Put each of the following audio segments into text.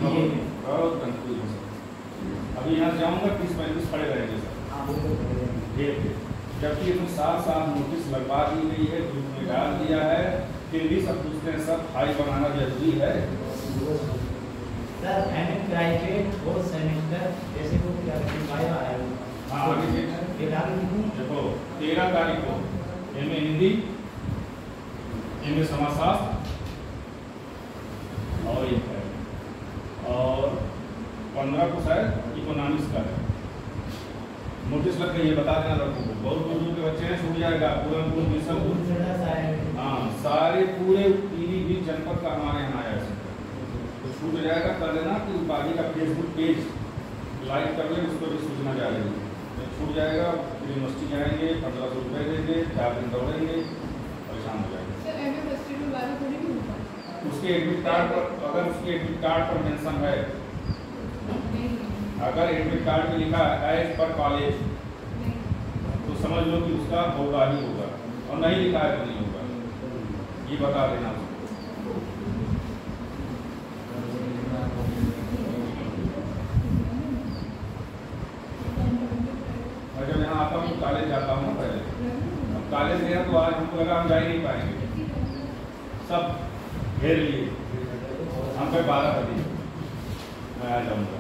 बहुत कंफ्यूज है सर। अभी यहाँ जाऊँगा 30-35 खड़े रहेंगे सर। जबकि इसमें साफ नोटिस लगवा दी गई है, ग्रुप में डाल दिया है, फिर भी सब पूछते हैं सर फाइल बनाना जरूरी है। सर प्राइवेट और सेमेस्टर जैसे को क्या वाइवा है। हाँ आगे देखो 13 तारीख को एमए हिंदी, एमए समाजशास्त्र और ये है, और 15 को शायद इकोनॉमिक्स का है। नोटिस लग गई है, बता देना लोगों को। बहुत दूर के बच्चे हैं, छूट जाएगा पूरनपुर मिशन। हाँ सारे पूरे पीलीभीत जनपद का हमारे यहाँ आया है, तो छूट जाएगा। कर देना कि बाकी का फेसबुक पेज लाइक कर ले, उस पर भी सूचना जा रही है। तो छूट जाएगा, फिर यूनिवर्सिटी जाएंगे, 1500 रुपये देंगे, 4 दिन दौड़ेंगे, परेशान हो जाएंगे। उसके एडमिट कार्ड पर, अगर उसके एडमिट कार्ड पर मेंशन है, अगर एडमिट कार्ड में लिखा है एज पर कॉलेज, तो समझ लो कि उसका होगा ही होगा, और नहीं लिखा है तो नहीं होगा, ये बता देना। मैं जब यहाँ आता हूँ कॉलेज जाता हूँ ना पहले, अब कॉलेज गया तो आज हमको लगा हम जा ही नहीं पाएंगे, सब घेर लिए, हम पे 12 बजे मैं आ जाऊँगा।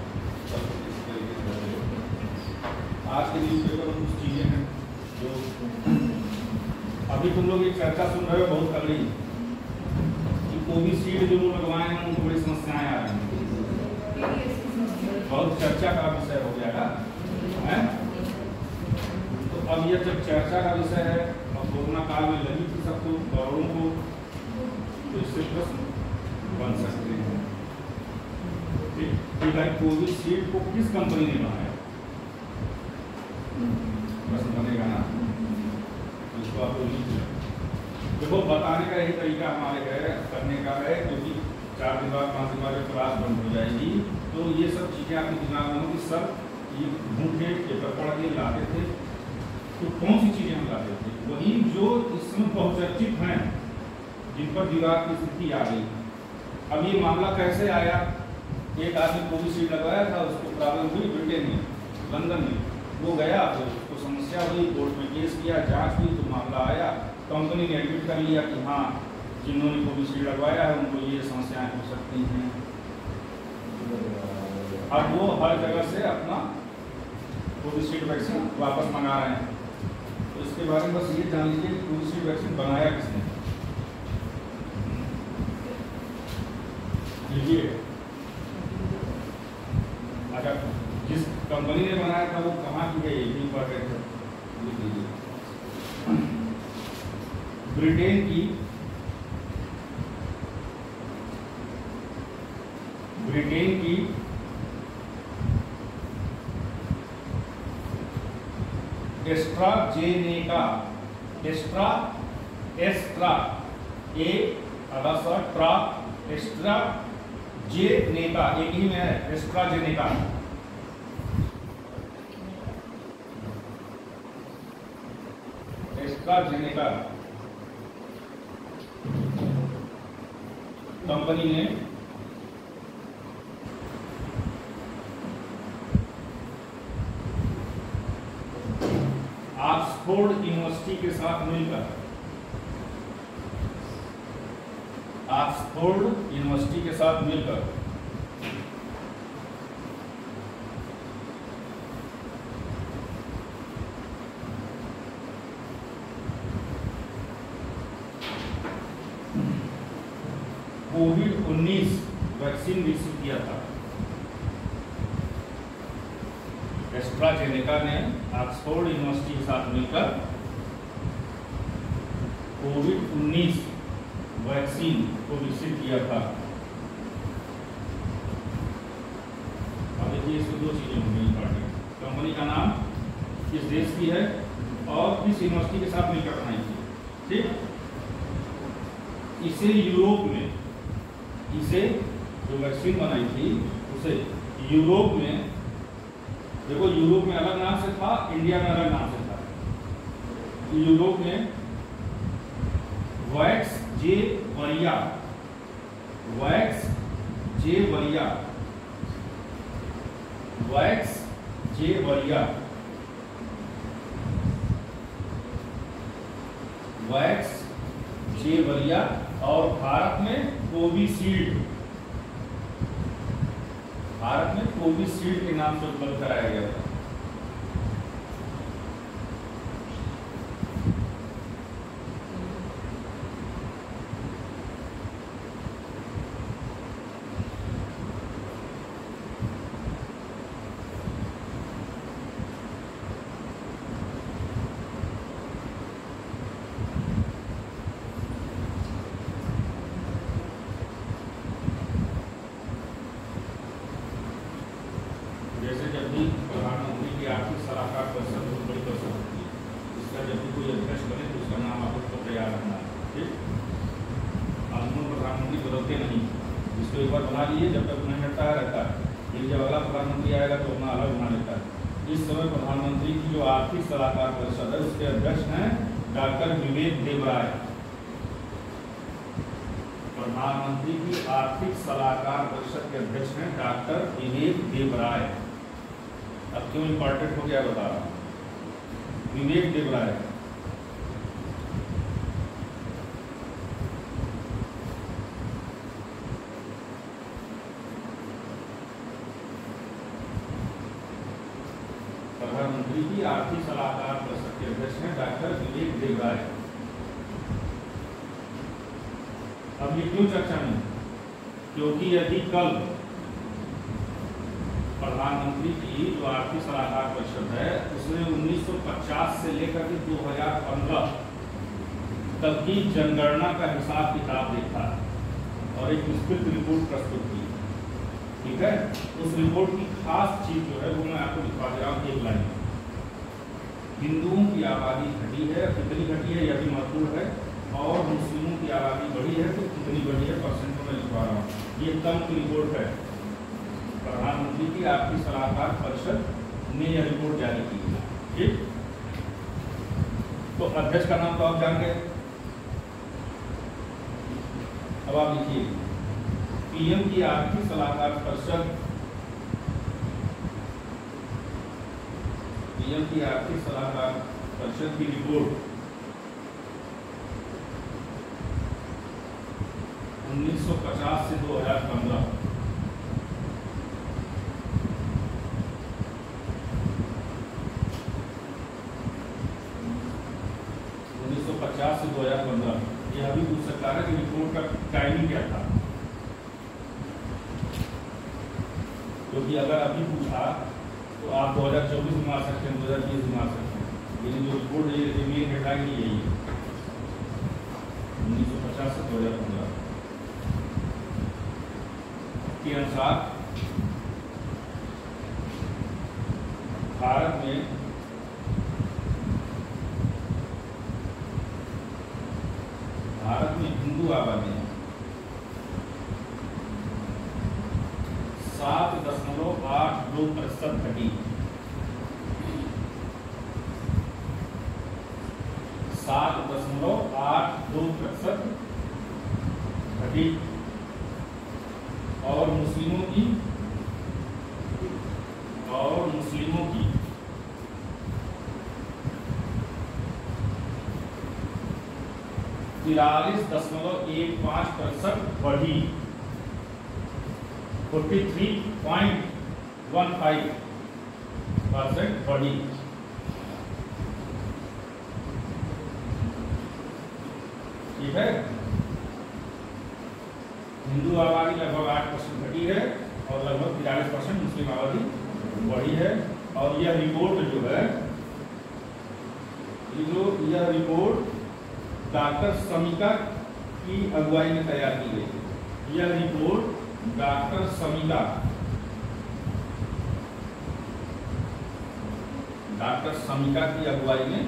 आज के न्यूज़पेपर में कुछ चीज़ें हैं जो अभी तुम लोग एक चर्चा सुन रहे हो बहुत तगड़ी, कि कोविशील्ड जो लोग लगवाए हैं उनको बड़ी समस्याएं आ रही हैं, बहुत चर्चा का विषय हो गया है। तो अब ये जब चर्चा का विषय है, और कोरोना काल में लगी थी सबको, करोड़ों को, तो इससे प्रश्न बन सकते हैं कि भाई कोविशील्ड को किस कंपनी ने बनाया, प्रश्न बनेगा ना। इसको आप देखो, बताने का यही तरीका हमारे है, करने का है, क्योंकि 4 दिन बाद 5 दिन बाद जब क्लास बंद हो जाएगी तो ये सब चीज़ें आपके दिमाग में होंगी। सर ये ढूंढे पेपर पढ़ के लाते थे, तो कौन सी चीज़ें हम लाते थे, वही जो इसमें बहुचर्चित हैं, जिन पर विवाद की स्थिति आ गई। अब ये मामला कैसे आया, एक आदमी कोविशील्ड लगवाया था, उसको प्रॉब्लम हुई ब्रिटेन में, लंदन में, वो गया तो उसको समस्या हुई, कोर्ट में केस किया, जांच हुई, तो मामला आया, कंपनी ने एडमिट कर लिया कि हाँ जिन्होंने कोविशील्ड लगवाया है उनको ये समस्याएं हो सकती हैं। अब वो हर जगह से अपना कोविशील्ड वैक्सीन वापस मंगा रहे हैं। तो इसके बारे में बस ये जान लीजिए कि कोविशील्ड वैक्सीन बनाया किसने। अच्छा, जिस कंपनी ने बनाया था वो कहाँ की है, ये भी इम्पोर्टेंट है। ब्रिटेन की एस्ट्राजेनेका, एस्ट्राजेनेका एक ही में है, एस्ट्राजेनेका। एस्ट्राजेनेका कंपनी ने ऑक्सफोर्ड यूनिवर्सिटी के साथ मिलकर कोविड-19 वैक्सीन विकसित किया था। एस्ट्राजेनेका ने ऑक्सफोर्ड यूनिवर्सिटी के साथ मिलकर कोविड-19 वैक्सीन को विकसित किया था। अब देखिए इसमें 2 चीजें होंगी इंपॉर्टेंट, कंपनी का नाम, किस देश की है, और किस यूनिवर्सिटी के साथ मिलकर बनाई थी। ठीक, इसे यूरोप में, इसे जो वैक्सीन बनाई थी उसे यूरोप में, देखो यूरोप में अलग नाम से था, इंडिया में अलग नाम से था। यूरोप में वैक्स जे वरिया वैक्स जेवरिया, वैक्स जेवरिया, और भारत में कोविशील्ड, भारत में कोविशील्ड के नाम से उपलब्ध कराया गया था। जैसे जब भी प्रधानमंत्री की आर्थिक सलाहकार परिषद बहुत बड़ी परिषद होती है, इसका जब भी कोई अध्यक्ष बने तो उसका नाम आपको तैयार रखना है, ठीक। कानून प्रधानमंत्री बदलते नहीं, इसको एक बार बना लीजिए, जब तक नहीं हटता रहता है, फिर जब अगला प्रधानमंत्री आएगा तो अपना अलग बना लेता है। इस समय प्रधानमंत्री की जो आर्थिक सलाहकार परिषद है उसके अध्यक्ष हैं डॉक्टर विवेक देबराय। प्रधानमंत्री की आर्थिक सलाहकार परिषद के अध्यक्ष हैं डॉक्टर विवेक देबराय। अब क्यों इंपॉर्टेंट हो गया बता रहा हूं, विवेक देबराय। प्रधानमंत्री की आर्थिक सलाहकार परिषद के अध्यक्ष हैं डॉक्टर विवेक देबराय। अब ये क्यों चर्चा में, क्योंकि यदि कल प्रधानमंत्री की जो आर्थिक सलाहकार परिषद है उसने 1950 से लेकर के 2015 तक की जनगणना का हिसाब किताब देखा और एक विस्तृत रिपोर्ट प्रस्तुत की, ठीक है। उस रिपोर्ट की खास चीज जो है वो मैं आपको दिखा दे रहा हूँ, एक लाइन। हिंदुओं की आबादी घटी है, कितनी घटी है यह भी महत्वपूर्ण है, और मुस्लिमों की आबादी बढ़ी है तो कितनी बढ़ी है परसेंट में लिखवा रहा हूँ। ये कल की रिपोर्ट है, प्रधानमंत्री की आर्थिक सलाहकार परिषद ने यह रिपोर्ट जारी की है, ठीक। तो अध्यक्ष का नाम तो आप जान गए। अब आप लिखिए, पीएम की आर्थिक सलाहकार परिषद, पीएम की आर्थिक सलाहकार परिषद की रिपोर्ट 1950 से 2015, से 2015, यह अभी पूछ सकता है कि रिपोर्ट का टाइमिंग क्या था, क्योंकि अगर अभी पूछा तो आप 2024 में आ सकते हैं, 2020 में आ सकते हैं, लेकिन जो रिपोर्ट है ये मेन हेडलाइन यही है 1950 से 2015 के अनुसार भारत में हिंदू आबादी 7.82% घटी, 7.82% घटी, और मुस्लिमों की 43.15% बढ़ी, 43.15% बढ़ी। ठीक है, हिंदू आबादी लगभग 8% घटी है और लगभग 43% मुस्लिम आबादी बढ़ी है। और यह रिपोर्ट जो है, यह रिपोर्ट डॉक्टर समिका की अगुवाई में तैयार की गई। यह रिपोर्ट डॉक्टर समिका की अगुवाई में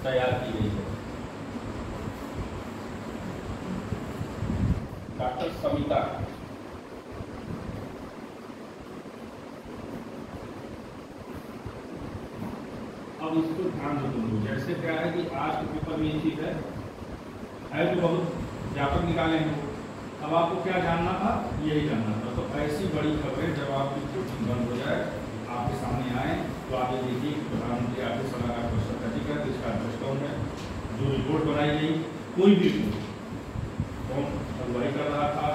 तैयार की गई है। डॉक्टर समिका, अब इसको ध्यान दो तुम लोग। जैसे क्या है कि आज के पेपर में ये चीज है तो बहुत व्यापक निकाले हैं। अब आपको क्या जानना था, यही जानना था। तो ऐसी बड़ी खबरें जब आपकी कोचिंग बंद हो जाए, सामने आए तो आप ये देखिए कि प्रधानमंत्री आर्थिक सलाहकार परिषद का जिक्र है, इसका दृष्टांत है। जो रिपोर्ट बनाई गई, कोई भी रिपोर्ट कौन अगुवाई कर रहा था,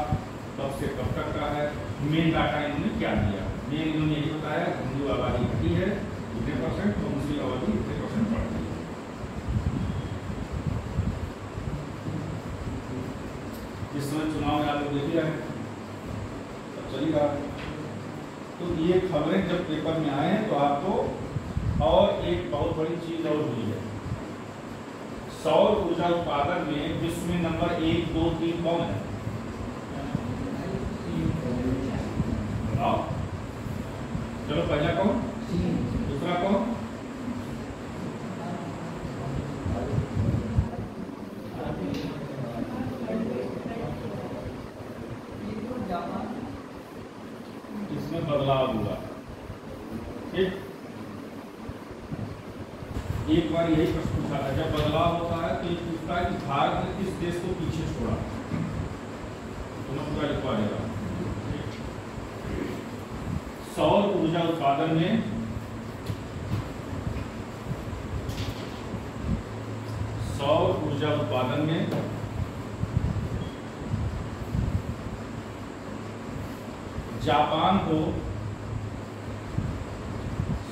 कब से कब तक का है, मेन डाटा इन्होंने क्या दिया। मेन इन्होंने यही बताया हिंदू आबादी घटी है इतने %, और मुस्लिम आबादी इतने % बढ़ गई है। इस समय चुनाव में आप लोग देख रहे हैं, अब चली रहा। तो ये खबरें जब पेपर में आए तो आपको और एक बहुत बड़ी चीज और हुई है। सौर ऊर्जा उत्पादन में विश्व में नंबर 1, 2, 3 कौन है? बताओ। चलो, पहला कौन, दूसरा कौन? इसमें बदलाव हुआ। ठीक, एक बार यही प्रश्न पूछा था, जब बदलाव होता है तो ये पूछता है कि भारत ने किस देश को पीछे छोड़ा, तो मैं पूरा लिखवा देगा। सौर ऊर्जा उत्पादन में जापान को,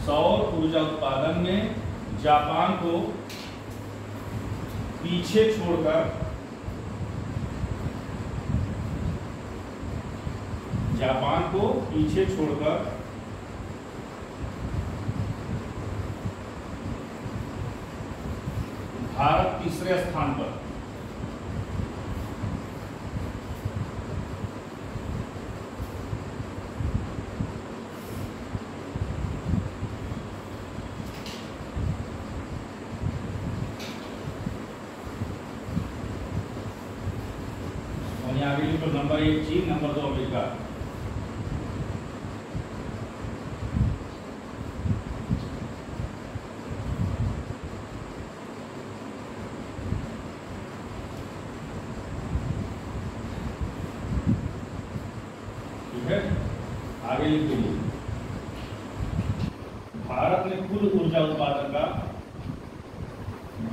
सौर ऊर्जा उत्पादन में जापान को पीछे छोड़कर, भारत तीसरे स्थान पर। आगे लिखो, नंबर 1 चीन, नंबर 2 अमेरिका। ठीक है, आगे लिख लीजिए। भारत ने कुल ऊर्जा उत्पादन का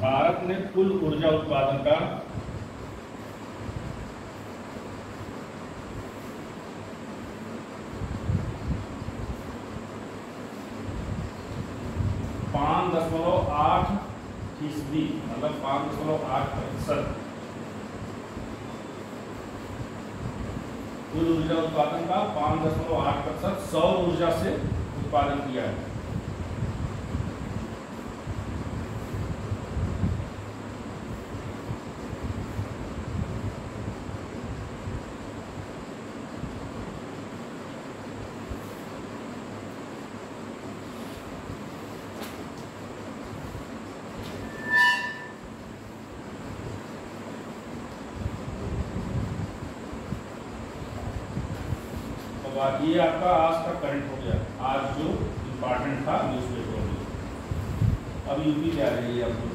5.8%, मतलब 5.8%। कुल ऊर्जा उत्पादन का 5.8% सौर ऊर्जा से उत्पादन किया है। ये आपका आज का करंट हो गया, आज जो इम्पोर्टेंट था न्यूज़पेपर में। अब यूपी क्या रही है आपको?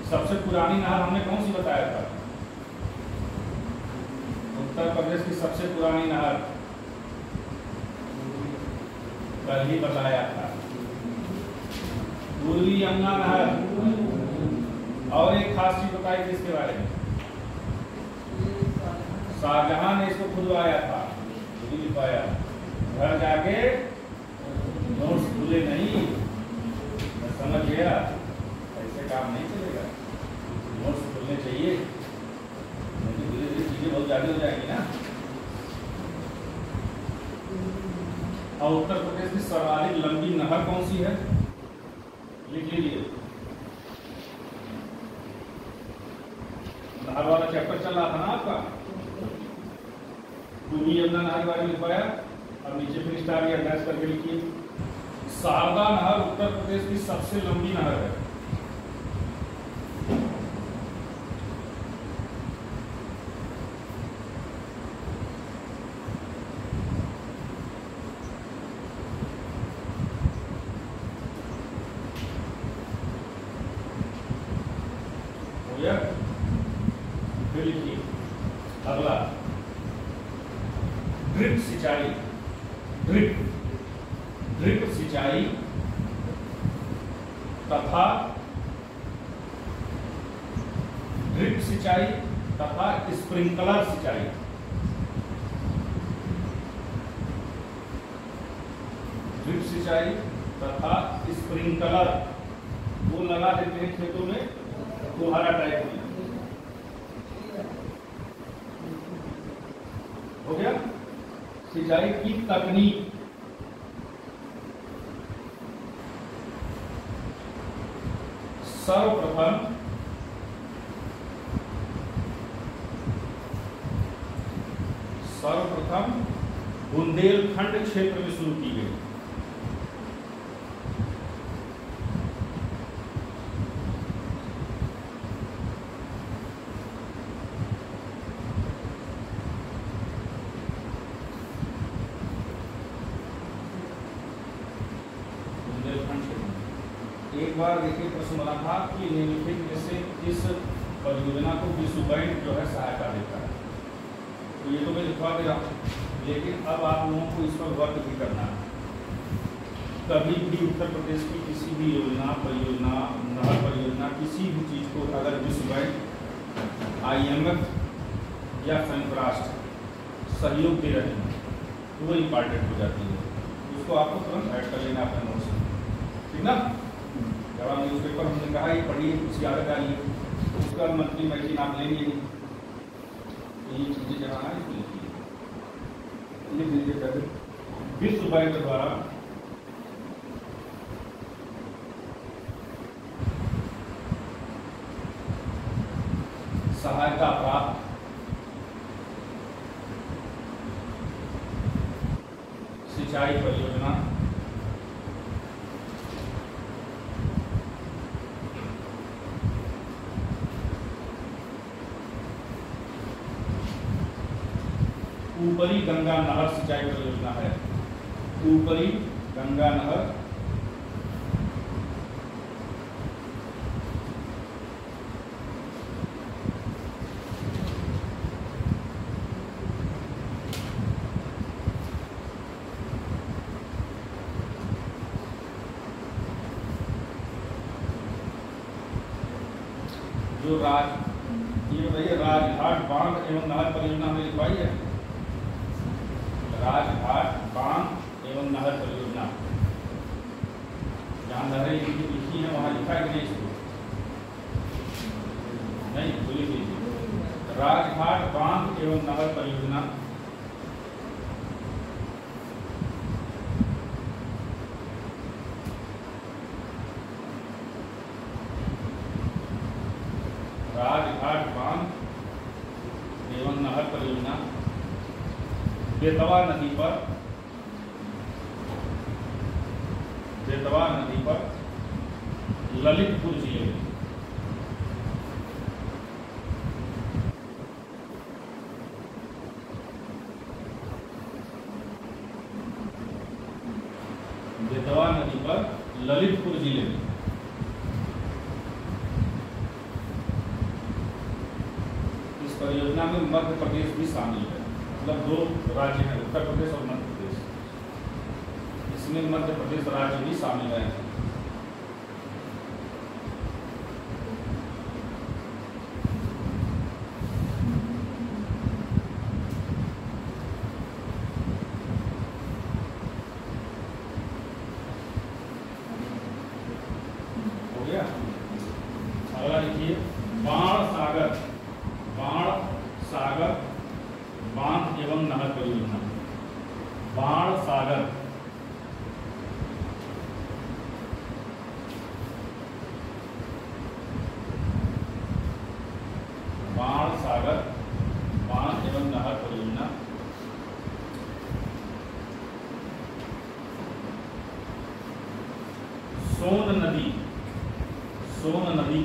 सबसे पुरानी नहर हमने कौन सी बताया था? उत्तर प्रदेश की सबसे पुरानी नहर कल ही बताया था, पूर्वी यमुना नहर। और एक खास चीज बताई थी इसके बारे में, शाहजहां ने इसको खुदवाया था, खुद ही पाया। घर जाके नोट्स भूले नहीं, समझ गया? ऐसे काम नहीं चलेगा, नोट्स भूलने चाहिए, धीरे धीरे चीजें बहुत ज्यादा हो जाएंगी ना। और उत्तर प्रदेश की सर्वाधिक लंबी नहर कौन सी है? लिख लीजिए। नहर वाला चैप्टर चल रहा था ना आपका, पूर्वी यमुना नहर वाले लिख पाया। अब नीचे फिर स्टार या डैश करके लिखिए। शारदा नहर उत्तर प्रदेश की सबसे लंबी नहर है। गया। फिर लिखिए अगला ड्रिप सिंचाई। ड्रिप सिंचाई तथा ड्रिप सिंचाई तथा स्प्रिंकलर सिंचाई। ड्रिप सिंचाई तथा स्प्रिंकलर वो लगा देते हैं खेतों में फुहारा टाइप में। हो गया। सिंचाई की तकनीक सर्वप्रथम बुंदेलखंड क्षेत्र में शुरू की गई। एक बार देखिए प्रश्न बना था कि निम्नलिखित में से इस परियोजना को विश्व बैंक जो है सहायता देता है। तो ये तो मैं लिखवा दे रहा हूँ, लेकिन अब आप लोगों को इस पर वर्क भी करना है। कभी भी उत्तर प्रदेश की किसी भी योजना, परियोजना, नहर परियोजना, किसी भी चीज़ को अगर विश्व बैंक, IMF या संयुक्त राष्ट्र सहयोग दे रहे हैं तो वो इम्पॉर्टेंट हो जाती है। उसको आपको तुरंत ऐड कर लेना अपने नोट्स में, ठीक ना। जब आप न्यूज़ पेपर हमने कहा ये पढ़िए, कुछ याद डालिए, उसका मंथली मैगजीन आप ले लीजिए। ये चीज़ें जहाँ है लिख लीजिए। विश्व बैंक द्वारा सहायता प्राप्त सिंचाई परियोजना ऊपरी गंगा नहर सिंचाई परियोजना है। ऊपरी गंगा नहर जो ये बताइए राजघाट बांध एवं नहर परियोजना में लिखवाई है। राजघाट बांध एवं नहर परियोजना, जहाँ नहरें लिखी है वहाँ लिखा है कि नहीं इसको? नहीं, तो लिख लीजिए राजघाट बांध एवं नहर परियोजना राजघाट बांध एवं नहर परियोजना बेतवा नदी पर ललितपुर जिले में बेतवा नदी पर ललितपुर जिले में इस परियोजना में मध्य प्रदेश भी शामिल है। मतलब दो राज्य हैं, उत्तर प्रदेश और मध्य प्रदेश। इसमें मध्य प्रदेश राज्य भी शामिल है। हो गया। अगला लिखिए बाण सागर बांध एवं नहर परियोजना। बाण सागर बांध एवं नहर परियोजना सोन नदी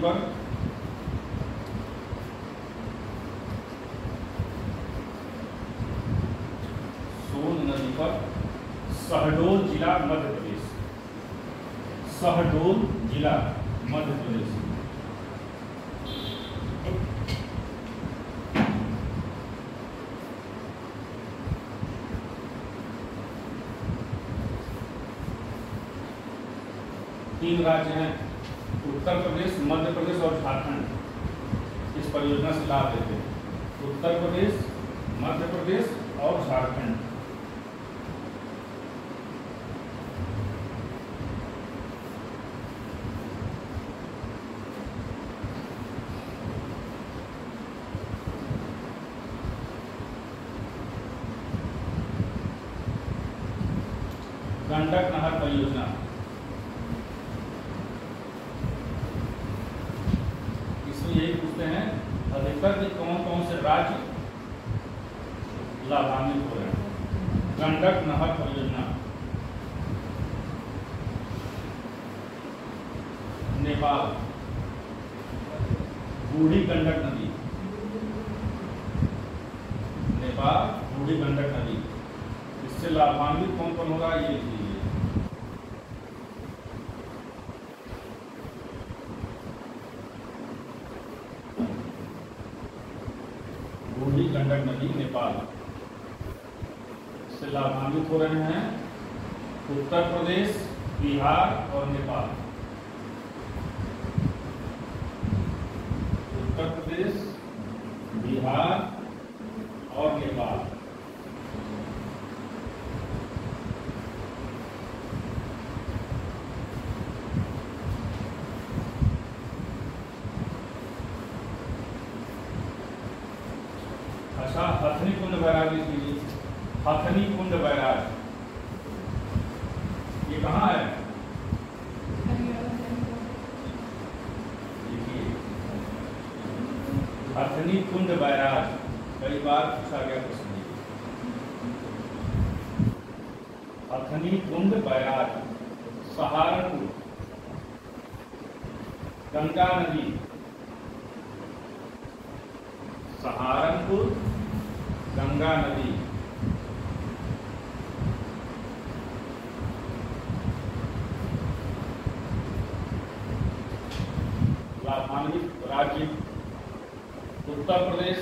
पर शहडोल जिला मध्य प्रदेश। शहडोल जिला मध्य प्रदेश 3 राज्य हैं, उत्तर प्रदेश, मध्य प्रदेश और झारखंड इस परियोजना से लाभ लेते हैं। उत्तर प्रदेश, मध्य प्रदेश और झारखंड। गंडक नहर परियोजना, इसमें यही पूछते हैं अधिकतर के कौन कौन से राज्य लाभान्वित हो रहे हैं। गंडक नहर परियोजना, नेपाल, बूढ़ी गंडक नदी, नेपाल बूढ़ी गंडक नदी, इससे लाभान्वित कौन कौन होगा ये लिखिए। बूढ़ी गंडक नदी नेपाल से लाभान्वित हो रहे हैं उत्तर प्रदेश, बिहार और नेपाल। उत्तर प्रदेश, बिहार और नेपाल। अच्छा, हथनी कुंड बैराज लीजिए। हथनी कुंड बैराज ये कहाँ है? देखिए, हथनी कुंड बैराज कई बार पूछा गया प्रश्न। हथनी कुंड बैराज सहारनपुर, गंगा नदी, सहारनपुर गंगा नदी। लाभान्वित राज्य उत्तर प्रदेश,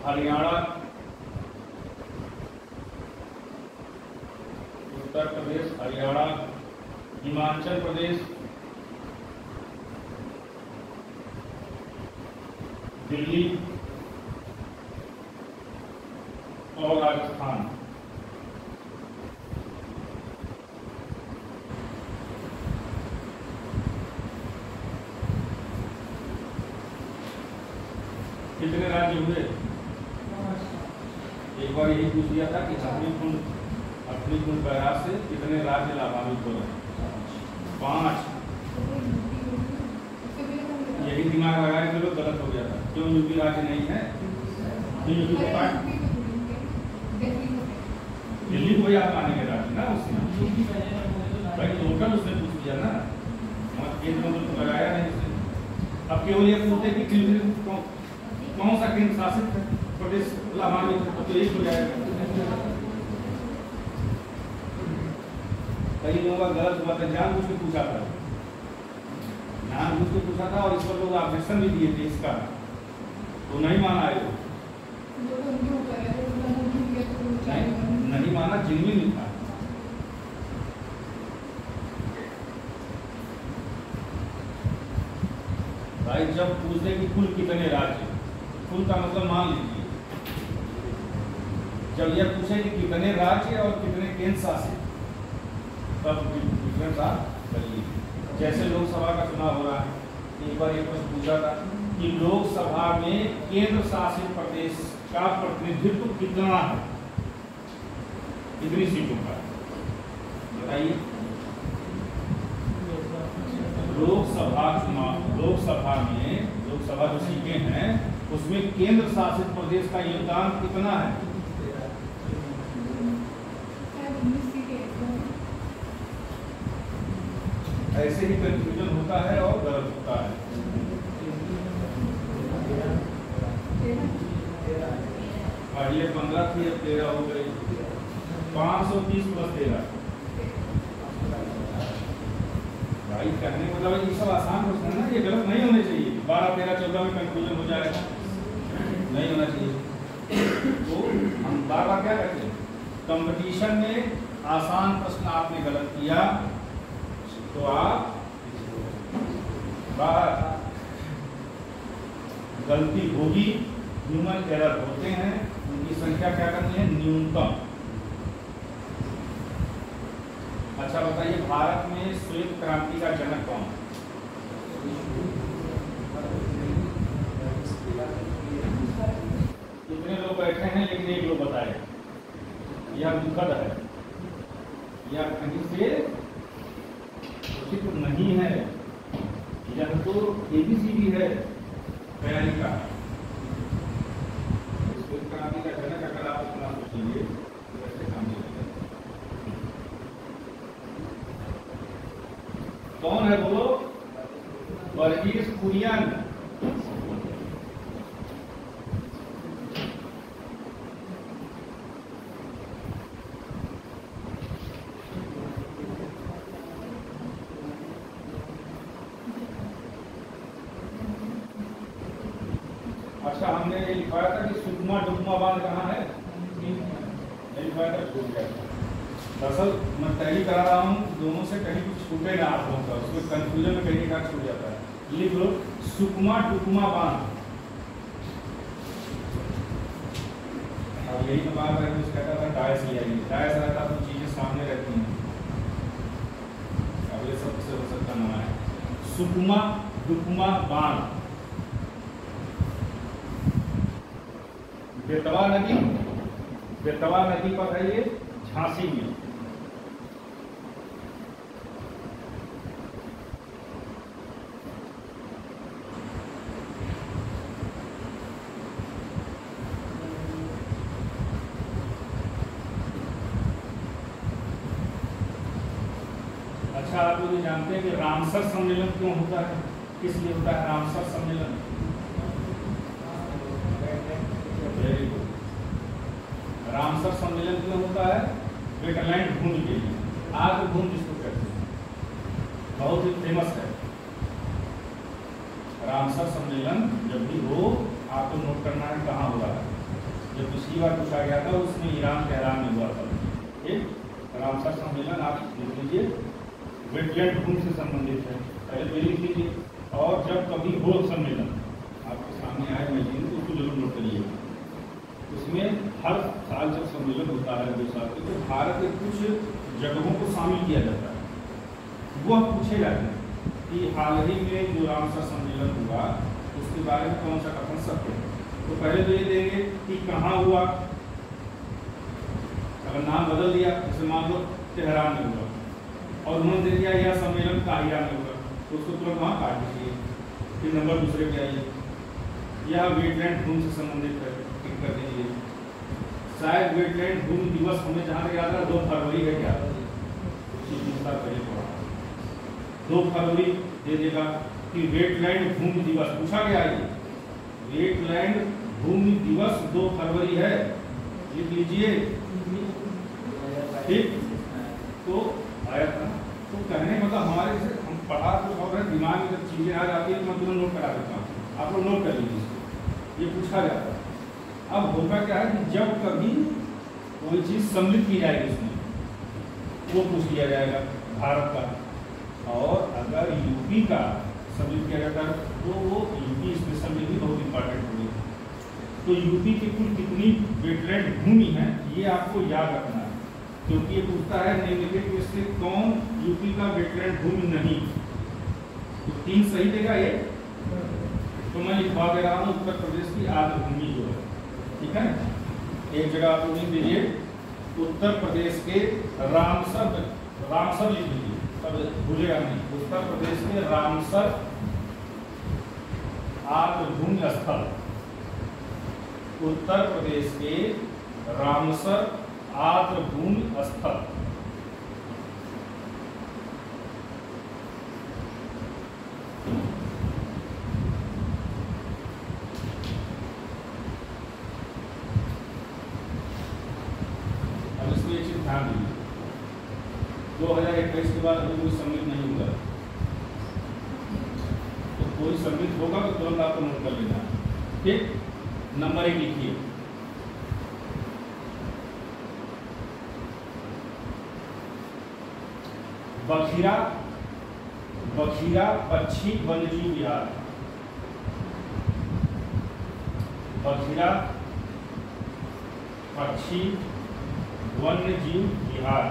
हरियाणा, उत्तर प्रदेश, हरियाणा, हिमाचल प्रदेश, दिल्ली और राजस्थान। कितने राज्य हुए? एक बार यही पूछ दिया था कि हथनी कुंड बैराज से कितने राज्य लाभान्वित हो रहे हैं? 5। यही दिमाग लगाया कि लोग गलत हो गया था। क्यों यूपी राज्य नहीं है? यूपी को काट, दिल्ली को याद मानेंगे राज्य ना उसने भाई, टोटल उसने पूछ दिया ना, मत केंद्र में तो लगाया नहीं उसने। अब केवल ये पूछते कि कौन सा केंद्र शासित प्रदेश लाभान्वित है, तो यही हो जाएगा। कई लोगों का गलत हुआ था, जानबूझ के पूछा था, जानबूझ के पूछा था और इस पर लोग ऑब्जेक्शन भी दिए थे इसका, तो नहीं माना है वो। नहीं माना, जेन्युइन था। भाई जब पूछे कि कुल कितने राज्य, कुल का मतलब मान लीजिए, जब यह पूछे कि कितने राज्य और कितने केंद्र शासित, तब डिफरेंस आप करिए। जैसे लोकसभा का चुनाव हो रहा है, एक बार एक प्रश्न पूछा था कि लोकसभा में केंद्र शासित प्रदेश का प्रतिनिधित्व कितना है, कितनी सीटों का, बताइए। लोकसभा चुनाव, लोकसभा जो सीटें हैं उसमें केंद्र शासित प्रदेश का योगदान कितना है? ऐसे ही कंफ्यूजन होता है और गलत होता है। पहले 15 थी, अब 13 हो गई। 530 + 13। भाई कहने का मतलब ये सब आसान प्रश्न है ना, ये गलत नहीं होने चाहिए। 12, 13, 14 में कंफ्यूजन हो जाएगा, नहीं होना चाहिए। तो हम बार बार क्या करते हैं, कंपटीशन में आसान प्रश्न आपने गलत किया तो आप गलती होगी, ह्यूमन एरर होते हैं, उनकी संख्या क्या करनी है, न्यूनतम। अच्छा बताइए, भारत में श्वेत क्रांति का जनक कौन? कितने लोग बैठे हैं लेकिन एक लोग बताए, यह दुखद है, यह कहीं से उचित नहीं है, यह तो ABCD है तैयारी का। श्वेत क्रांति का जनक अगर आप इतना सोचेंगे तो वैसे काम चलेगा। कौन है बोलो? वर्गीस कुरियन। अच्छा, हमने ये लिखवाया था कि सुकमा डुकमा बांध कहाँ है, नहीं लिखवाया था, छूट गया। दरअसल मैं तैयारी करा रहा हूँ, दोनों से कहीं कुछ छूटे ना आप लोगों का, उसमें कंफ्यूजन में कहीं का छूट जाता है। लिख लो सुकमा डुकमा बांध। अब यही तो बात है, कुछ कहता था डायस ले आइए, डायस रहता तो चीजें सामने रहती हैं। अब ये सबसे हो सकता नाम है सुकमा डुकमा बांध। बेतवा नदी, बेतवा नदी पर है ये, झांसी में। अच्छा, आप लोग जानते हैं कि रामसर सम्मेलन क्यों होता है, किस लिए होता है रामसर सम्मेलन? रामसर सम्मेलन क्यों होता है? वेटलैंड भूमि के लिए, आर्द्र भूमि जिसको कहते हैं, बहुत ही फेमस है। रामसर सम्मेलन जब भी हो आपको नोट करना है कहाँ हो रहा है। जब पिछली बार पूछा गया था उसमें ईरान तेहरान में हुआ था। ठीक, रामसर सम्मेलन आप लिख लीजिए, वेटलैंड भूमि से संबंधित है, पहले लिख लीजिए। और जब कभी हो सम्मेलन आपके सामने आए महीने तो उसको जरूर नोट करिए। उसमें हर साल जब सम्मेलन होता है 2 साल के, तो भारत के कुछ जगहों को शामिल किया जाता है। वो पूछे जाते हैं कि हाल ही में जो रामसर सम्मेलन हुआ उसके बारे में कौन सा कथन सत्य है। तो पहले तो ये देंगे कि कहाँ हुआ, अगर नाम बदल दिया जैसे मान लो तेहरान में हुआ और उन्होंने दे दिया यह सम्मेलन काहिरा में हुआ, तो उसको तुरंत वहाँ काट दीजिए। फिर नंबर दूसरे पे आइए, यह वेटलैंड भूमि से संबंधित है, टिक कर दीजिए। शायद वेटलैंड भूमि दिवस हमें जहाँ तक याद है 2 फरवरी है क्या, पहले 2 फरवरी दे देगा कि वेटलैंड भूमि दिवस पूछा गया है। वेटलैंड भूमि दिवस 2 फरवरी है, लिख लीजिए। ठीक, तो आया था। तो कहने मतलब हमारे से हम पढ़ा कुछ और है, दिमाग में जब चीज़ें आ जाती है तो मैं तुरंत नोट करा देता हूँ, आप लोग नोट कर लीजिए इसको, ये पूछा जाता है। अब होगा क्या है कि जब कभी कोई चीज़ सम्मिलित की जाएगी उसमें, वो पूछ लिया जाएगा भारत का। और अगर यूपी का सम्मिलित किया जाता है तो वो यूपी स्पेशल में भी बहुत इंपॉर्टेंट होगी। तो यूपी की कुल कितनी वेटलैंड भूमि है ये आपको याद रखना है, क्योंकि ये पूछता है निम्नलिखित में से कौन यूपी का वेटलैंड भूमि नहीं। तो 3 सही देगा ये, तो मैं लिखवा दे रहा हूँ उत्तर प्रदेश की आर्द्र भूमि जो है, ठीक है। एक जगह आप लिख दीजिए उत्तर प्रदेश के रामसर, रामसर लिख लीजिए तब भूलेगा नहीं। उत्तर प्रदेश के रामसर आर्द्र भूमि स्थल, उत्तर प्रदेश के रामसर आर्द्र भूमि स्थल। अब इसमें एक चीज ध्यान दीजिए, 2021 के बाद अभी कोई सम्मिलित नहीं हुआ, तो कोई सम्मिलित होगा तो तुरंत आपको नोट कर लेना है। ठीक, नंबर 1 लिखिए, बखिरा, बखिरा पक्षी वन्यजीव विहार, बखिरा पक्षी वन्यजीव विहार,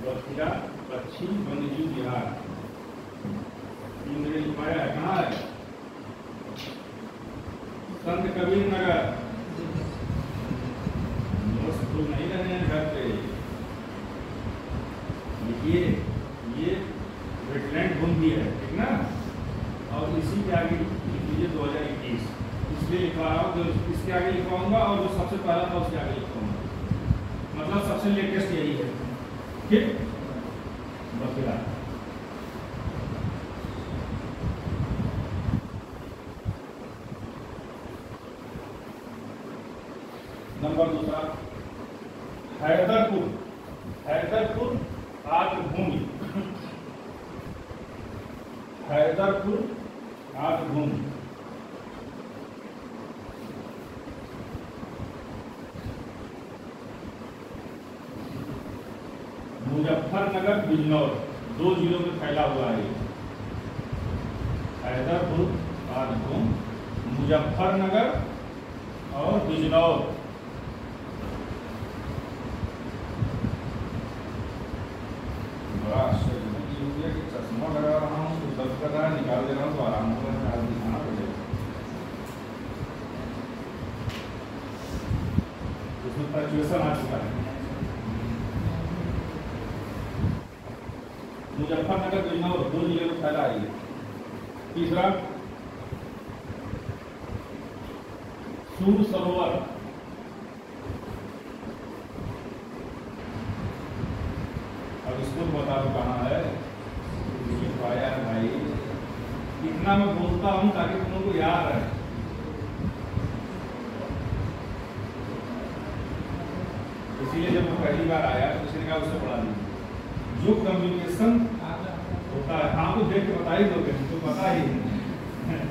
बखिरा पक्षी वन्यजीव विहार। इंद्र लिखवाया है, कहाँ है? संत कबीर नगर। तो नहीं रहने हैं घर पे। ये वेटलैंड भूमि भी है, ठीक ना? और इसी के आगे लिख लीजिए 2021, इसलिए लिखवा रहा हूँ। जो इसके आगे लिखवाऊंगा और जो सबसे पहला था उसके आगे लिखवाऊंगा, मतलब सबसे लेटेस्ट यही है, ठीक? बखिरा। नंबर दूसरा हैदरपुर, हैदरपुर आर्द्र भूमि, हैदरपुर आर्द्र भूमि, मुजफ्फरनगर बिजनौर, 2 जिलों में फैला हुआ है। हैदरपुर आर्द्र भूमि, मुजफ्फरनगर और बिजनौर। बड़ा आश्चर्य हो गया कि चश्मा लगा रहा हूँ तो दर्द कर रहा है, निकाल दे रहा हूँ तो आराम हो रहा है, आज दिखाना पड़ेगा। उसमें फ्लक्चुएशन आ चुका है। मुजफ्फरनगर बिजनौर 2 जिले में फैला है। तीसरा सूर सरोवर, अब इसको बता दो कहाँ है। पाया भाई, इतना मैं बोलता हूँ ताकि तुम लोगों को याद रहे। इसीलिए जब मैं पहली बार आया तो किसी ने कहा उससे पढ़ा दी। जो कम्युनिकेशन होता है, आपको देख के बता ही दोगे, तो पता ही नहीं,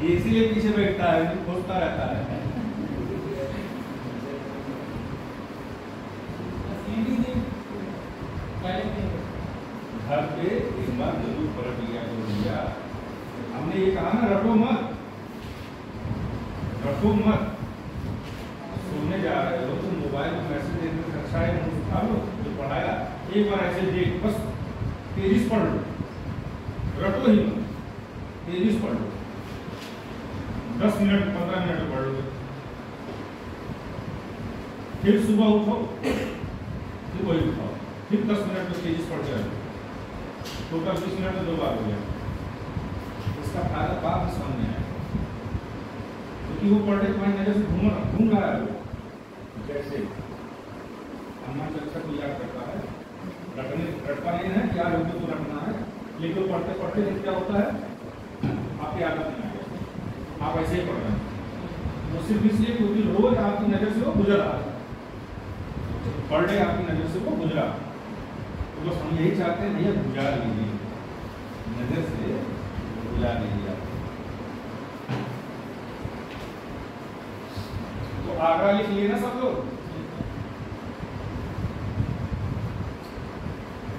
इसीलिए पीछे बैठता है, खोजता रहता है। घर पे एक बार जरूर पलट लिया करो भैया। हमने ये कहा ना, रटो मत, रटो मत। सुनने जा रहे हो तो मोबाइल में मैसेज देखने से अच्छा है मुझे उठा लो, जो पढ़ाया एक बार ऐसे देख, बस तेजी से पढ़ लो, रटो ही मत, तेजी से पढ़ लो। 10 मिनट 15 मिनट पढ़ लो, फिर सुबह उठो, फिर वही उठाओ, फिर 10 मिनट में तेजी से पढ़ जाए, टोटल 20 मिनट में 2 बार हो गया। इसका फायदा बाद में सामने आया, क्योंकि वो पढ़ने के बाद नजर से घूम रहा है। जैसे हनुमान चालीसा को याद करता है, रटता नहीं है कि यार हमको तो रटना है, लेकिन पढ़ते पढ़ते क्या होता है, आपकी आदत नहीं आएगी, आप ऐसे ही पढ़ रहे हैं। वो सिर्फ इसलिए क्योंकि रोज आपकी नजर से वो गुजर रहा है, पर डे आपकी नजर से वो गुजरा। तो बस हम यही चाहते हैं, भैया गुजार लीजिए, नजर से गुजार लीजिए। तो आगरा लिख लिए ना सब लोग।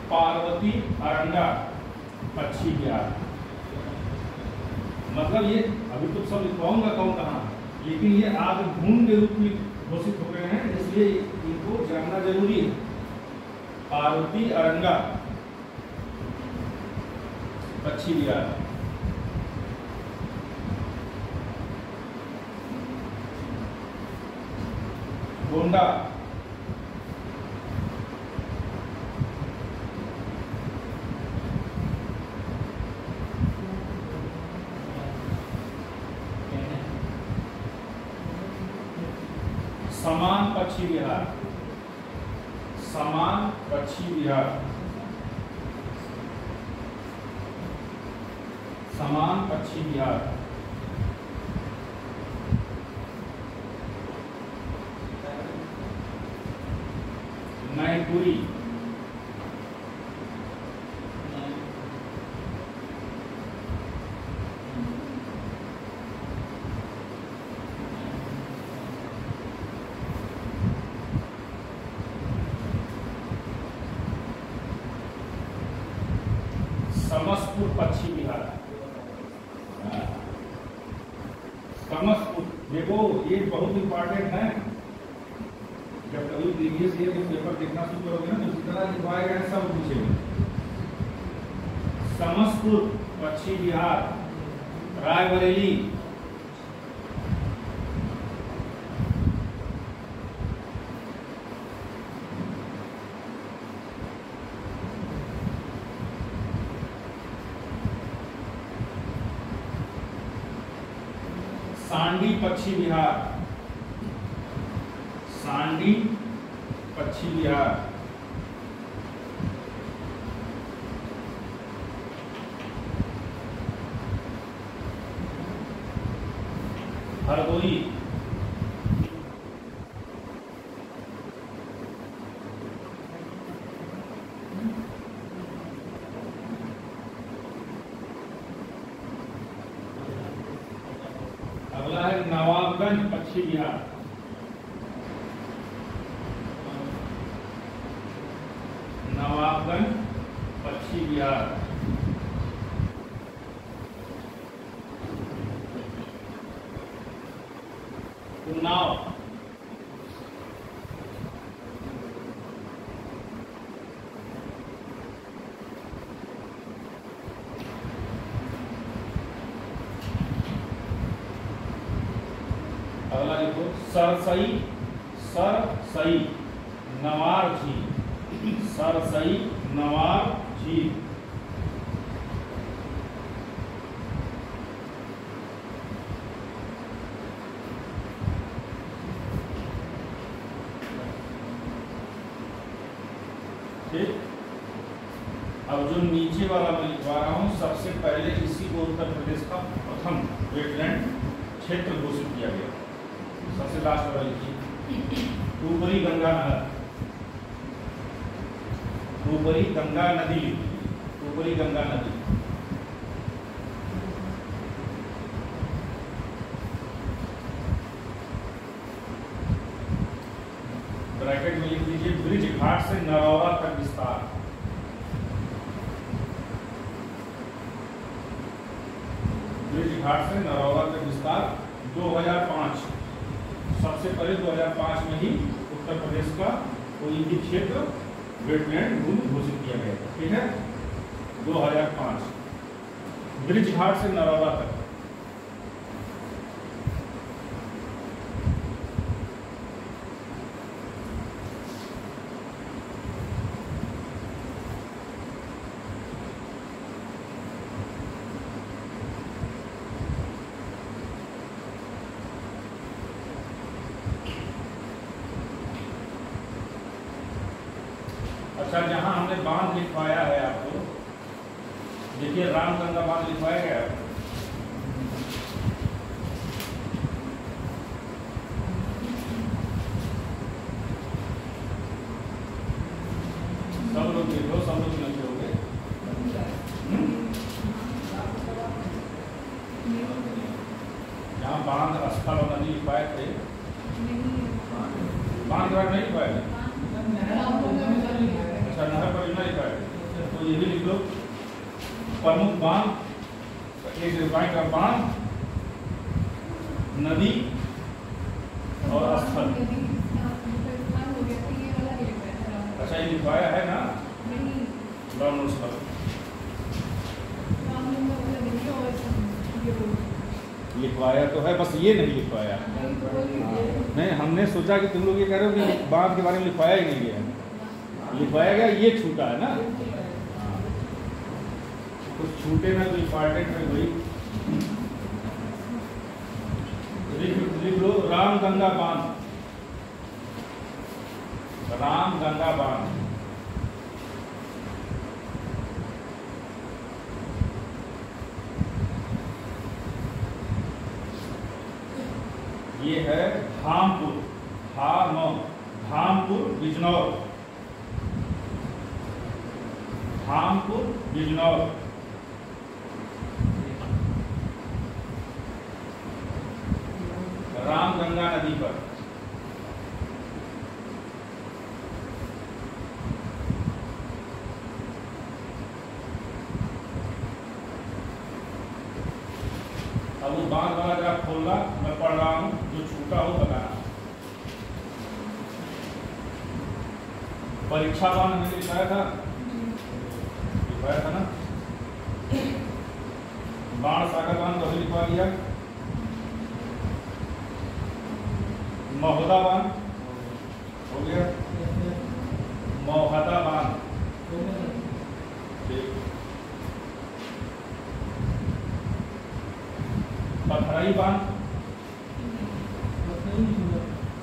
पार्वती अरंगा पक्षी विहार, मतलब ये अभी तो सब लिखवाऊंगा कौन कहाँ, लेकिन ये आज घूम के रूप में घोषित हो गए हैं, इसलिए इनको जानना जरूरी है। पार्वती अरंगा पक्षी विहार, गोंडा, समान पक्षी विहार, समान पक्षी विहार, समान पक्षी विहार, मैनपुरी, पश्चिम बिहार। समस्तपुर, देखो ये बहुत इंपॉर्टेंट है। जब कभी प्रीवियस ईयर में पेपर देखना शुरू करोगे ना तो इसी तरह लिखवाया गया सब पूछेंगे। समस्तपुर पश्चिम बिहार, रायबरेली, सांडी पश्चिम बिहार, सांडी पश्चिम बिहार, हरदोई, अगला है नवाबगंज पश्चिम बिहार, नवाबगंज पश्चिम बिहार, उन्नाव, अगला देखो सरसई, सरसई नवार झील, सरसई नवार झील, ठीक। अब जो नीचे वाला मैं लिखवा रहा हूं, सबसे पहले इसी को उत्तर प्रदेश का प्रथम वेटलैंड क्षेत्र घोषित किया गया। सबसे लास्ट वाला लिखिए, ऊपरी गंगा नहर, ऊपरी गंगा नदी, ऊपरी गंगा नदी, ब्रैकेट में लिख लीजिए ब्रिज घाट से नरौरा तक विस्तार, ब्रिज घाट से नरौरा तक विस्तार 2005। सबसे पहले 2005 में ही उत्तर प्रदेश का कोई भी क्षेत्र वेटलैंड भूमि घोषित किया गया था, ठीक है। 2005 ब्रिज घाट से नरौरा तक। अच्छा, जहां हमने बांध लिखवाया है आपको, देखिए रामगंगा बांध लिखवाया गया है। सब लोग देखो, सब लोग नहीं होंगे। जहाँ बांध स्थल और नदी लिखवाए थे, बांध घाट नहीं लिखवाए थे। अच्छा, नहर परियोजना लिखवाए थे, तो ये भी लिख लो। प्रमुख बांध, एक रिफाइंड का बांध, नदी और स्थल। अच्छा, ये लिखवाया है ना, लिखवाया तो है, बस ये नहीं लिखवाया। नहीं, हमने सोचा कि तुम लोग ये कह रहे हो कि बांध के बारे में लिखवाया ही नहीं गया। लिखवाया गया, ये छूटा है ना। कुछ छूटे ना तो इम्पॉर्टेंट है भाई। लिख लो रामगंगा बांध, रामगंगा बांध। ये है धामपुर, धामपुर बिजनौर, धामपुर बिजनौर। रामगंगा नदी पर। परीक्षा बाण मैंने लिखाया था ना। बाण सागर बाण तो लिखवा दिया। महोदा बाण हो गया। मोहदा बाण पथराई बाण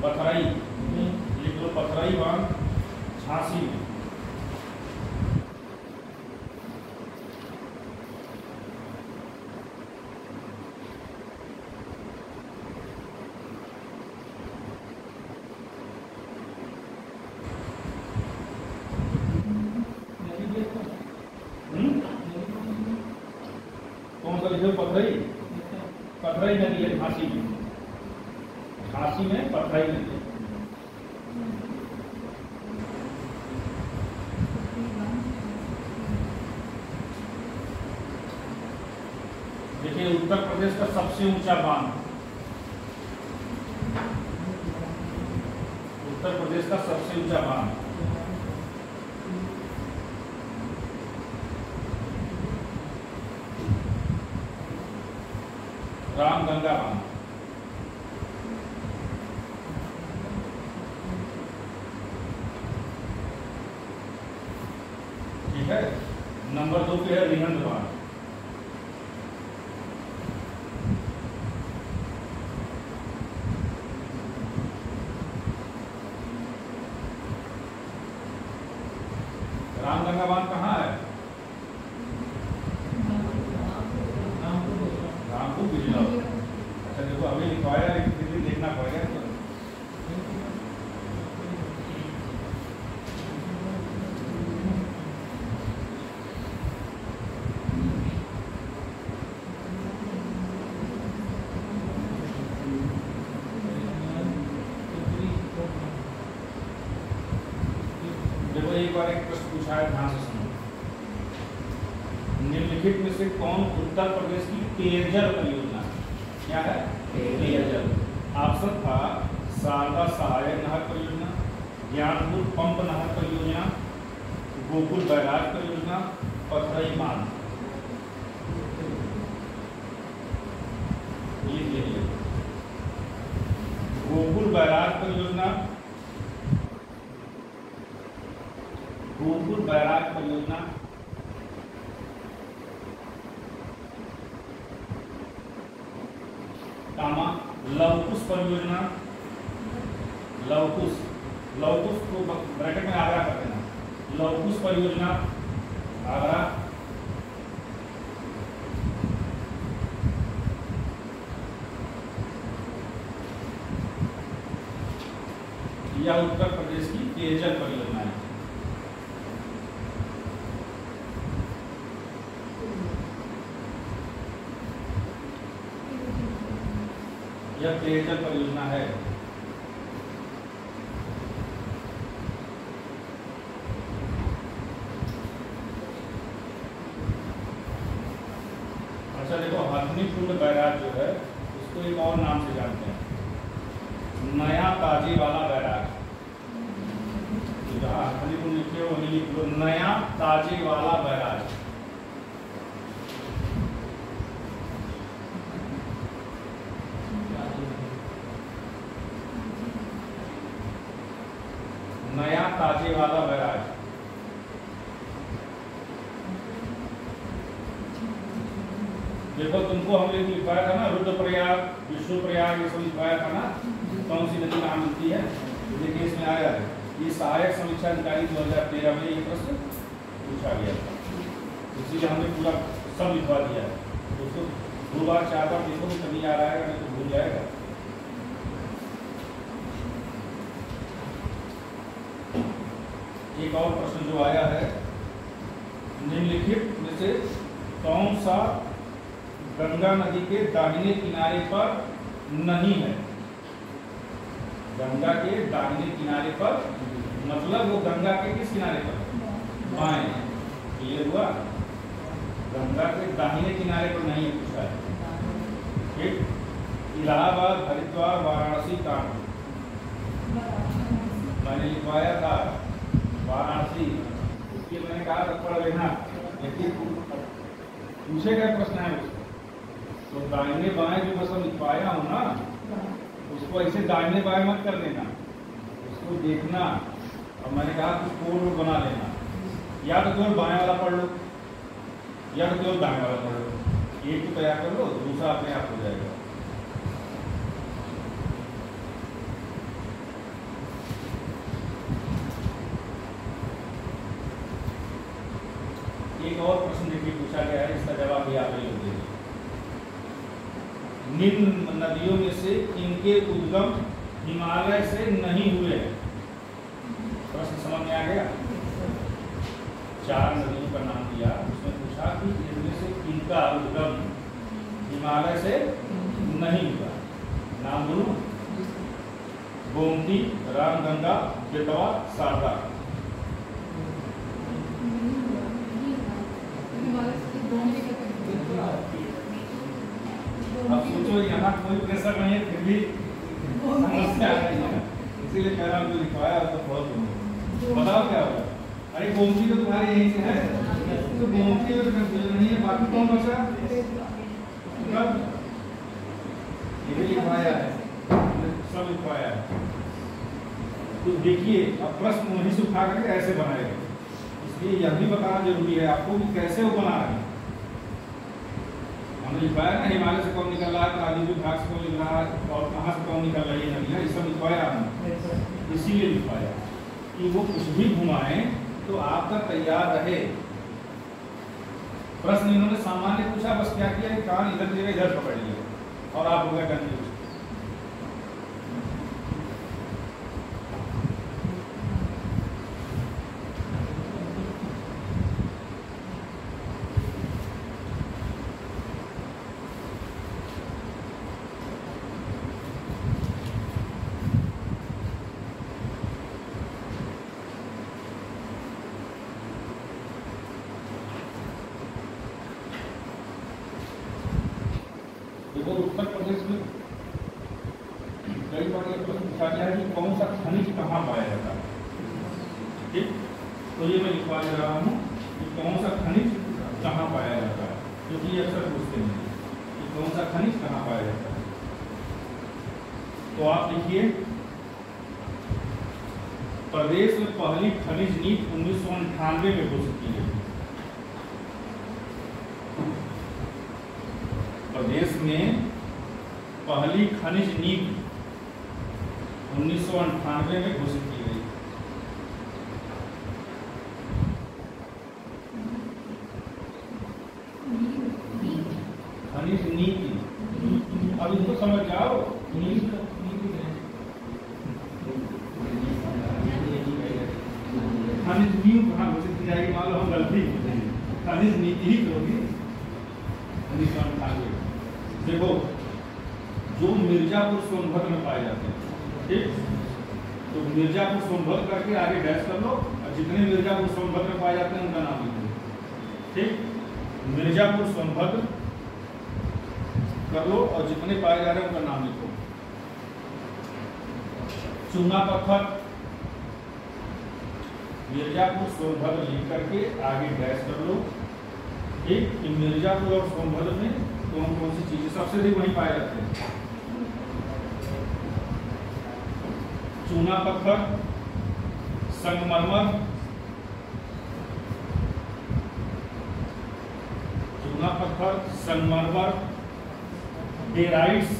पथराई लिख लो। पथराई बाण झांसी में। कौन सा लिखे? पथराई। पथराई नदी है झांसी में। झांसी में पथराई नदी है। देखिए उत्तर प्रदेश का सबसे ऊंचा बांध, उत्तर प्रदेश का सबसे ऊंचा बांध रामगंगा बांध। ठीक है। नंबर 2 पे है रिहंद बांध। रामगंगा बांध कहाँ है? रामपुर बिजनौर। अच्छा देखो अभी लिखवाया है, फिर भी देखना पड़ेगा। देखो एक बार एक प्रश्न पूछा है, ध्यान से सुनो। निम्नलिखित में से कौन उत्तर प्रदेश की पेयजल परियोजना क्या है? पेयजल। ऑप्शन था शारदा सहायक नहर परियोजना, ज्ञानपुर पंप नहर परियोजना, गोकुल बैराज परियोजना, पथरई बांध। गोकुल बैराज परियोजना, गोकुल बैराज परियोजना, कामा लवकुश परियोजना, लवकुश, लवकुश को ब्रैकेट में आगरा कर देना। लवकुश परियोजना आगरा, यह उत्तर प्रदेश की पेयजल परियोजना है। यह पेयजल परियोजना है। अच्छा देखो हथनीकुंड बैराज जो है उसको एक और नाम से जानते हैं, नया ताजे वाला बैराज। जहाँ हथनीकुंड लिखे हो वहीं लिख लो नया ताजे वाला बैराज। नया ताजे वाला बैराज। देखो तुमको हमने लिखवाया था ना रुद्रप्रयाग, विष्णुप्रयाग, ये सब लिखवाया था ना, कौन सी नदी कहाँ मिलती है? देखिए इसमें आया है, ये सहायक समीक्षा अधिकारी 2013 में ये प्रश्न पूछा गया था, इसीलिए हमने पूरा सब लिखवा दिया है। उसको 2 बार 4 बार देखो तो कभी आ रहा है, नहीं तो भूल जाएगा। एक और प्रश्न जो आया है, निम्नलिखित में से कौन सा गंगा नदी के दाहिने किनारे पर नहीं है? गंगा के दाहिने किनारे पर मतलब वो गंगा के किस किनारे पर? बाएं। क्लियर हुआ? गंगा के दाहिने किनारे पर नहीं पूछा है। ठीक। इलाहाबाद, हरिद्वार, वाराणसी, कानपुर मैंने लिखवाया था। मैंने कहा था पढ़ लेना, लेकिन पूछे गए प्रश्न है उसको, तो दाहिने बाएं जो बस लिखवाया हूँ ना, उसको ऐसे दाहिने बाएं मत कर देना, उसको देखना। और मैंने कहा कुछ कोड बना लेना, या तो केवल बाएं वाला पढ़ लो या तो केवल दाएं वाला पढ़ लो। एक तो तैयार कर लो, दूसरा अपने आप हो जाएगा। एक और प्रश्न देखिए पूछा गया है, इसका जवाब भी आप ही लोग दीजिए। निम्न नदियों में से इनके उद्गम हिमालय से नहीं हुए हैं। प्रश्न समझ में आ गया? 4 नदियों का नाम दिया, उसमें पूछा कि इनमें से इनका उद्गम हिमालय से नहीं हुआ। नाम बोलूं? गोमती, रामगंगा, बेतवा, शारदा। अब सोचो यहाँ कोई प्रेशर नहीं है, फिर भी समस्या आ रही है, इसीलिए कह रहा हूँ जो लिखवाया तो बहुत बताओ क्या होगा। अरे गोमती तो तुम्हारे यहीं से है, तो गोमती में कंफ्यूजन नहीं है। बाकी कौन बचा? ये भी लिखवाया है, सब लिखवाया है। तो देखिए अब प्रश्न वहीं से उठा करके ऐसे बनाएगा, इसलिए यह भी बताना जरूरी है आपको कि कैसे वो बना रहे हैं। हमने लिखवाया ना हिमालय से कौन निकल रहा है, आदि विभाग से कौन निकल रहा है और कहाँ से कौन निकल रही है नदियाँ, ये सब लिखवाया हमने। इसीलिए लिखवाया कि वो कुछ भी घुमाएं तो आपका तैयार रहे। प्रश्न इन्होंने सामान्य पूछा, बस क्या किया कान इधर जगह इधर पकड़ लिया और आप हो गए कंफ्यूज। उत्तर प्रदेश में कई बार ये प्रश्न पूछा गया है कि कौन सा खनिज कहाँ पाया जाता है। ठीक, तो ये मैं लिखवा दे रहा हूँ कि कौन सा खनिज कहाँ पाया जाता है, क्योंकि ये अक्सर पूछते हैं कि कौन सा खनिज कहाँ पाया जाता है। तो आप लिखिए, प्रदेश में पहली खनिज नीति 1998 में घोषित की गई। प्रदेश में पहली खनिज नीति 1998 में घोषित की गई। खनिज नीति, अब इसको समझ जाओ। खनिज नीति कहाँ घोषित की जाएगी, मान लो हम गलती, खनिज नीति ही करोगी 1998। देखो जो मिर्जापुर सोनभद्र में पाए जाते हैं, ठीक, तो मिर्जापुर सोनभद्र करके आगे डैश कर लो और जितने मिर्जापुर सोनभद्र में पाए जाते हैं उनका नाम लिख लो। ठीक, मिर्जापुर सोनभद्र कर लो और जितने पाए जा रहे हैं उनका नाम लिखो। चूना पत्थर मिर्जापुर सोनभद्र लिख करके आगे डैश कर लो। ठीक, कि मिर्जापुर और सोनभद्र में कौन कौन सी चीजें सबसे अधिक वहीं पाए जाते हैं। चूना पत्थर, संगमरमर, चूना पत्थर, संगमरमर, डेराइट्स,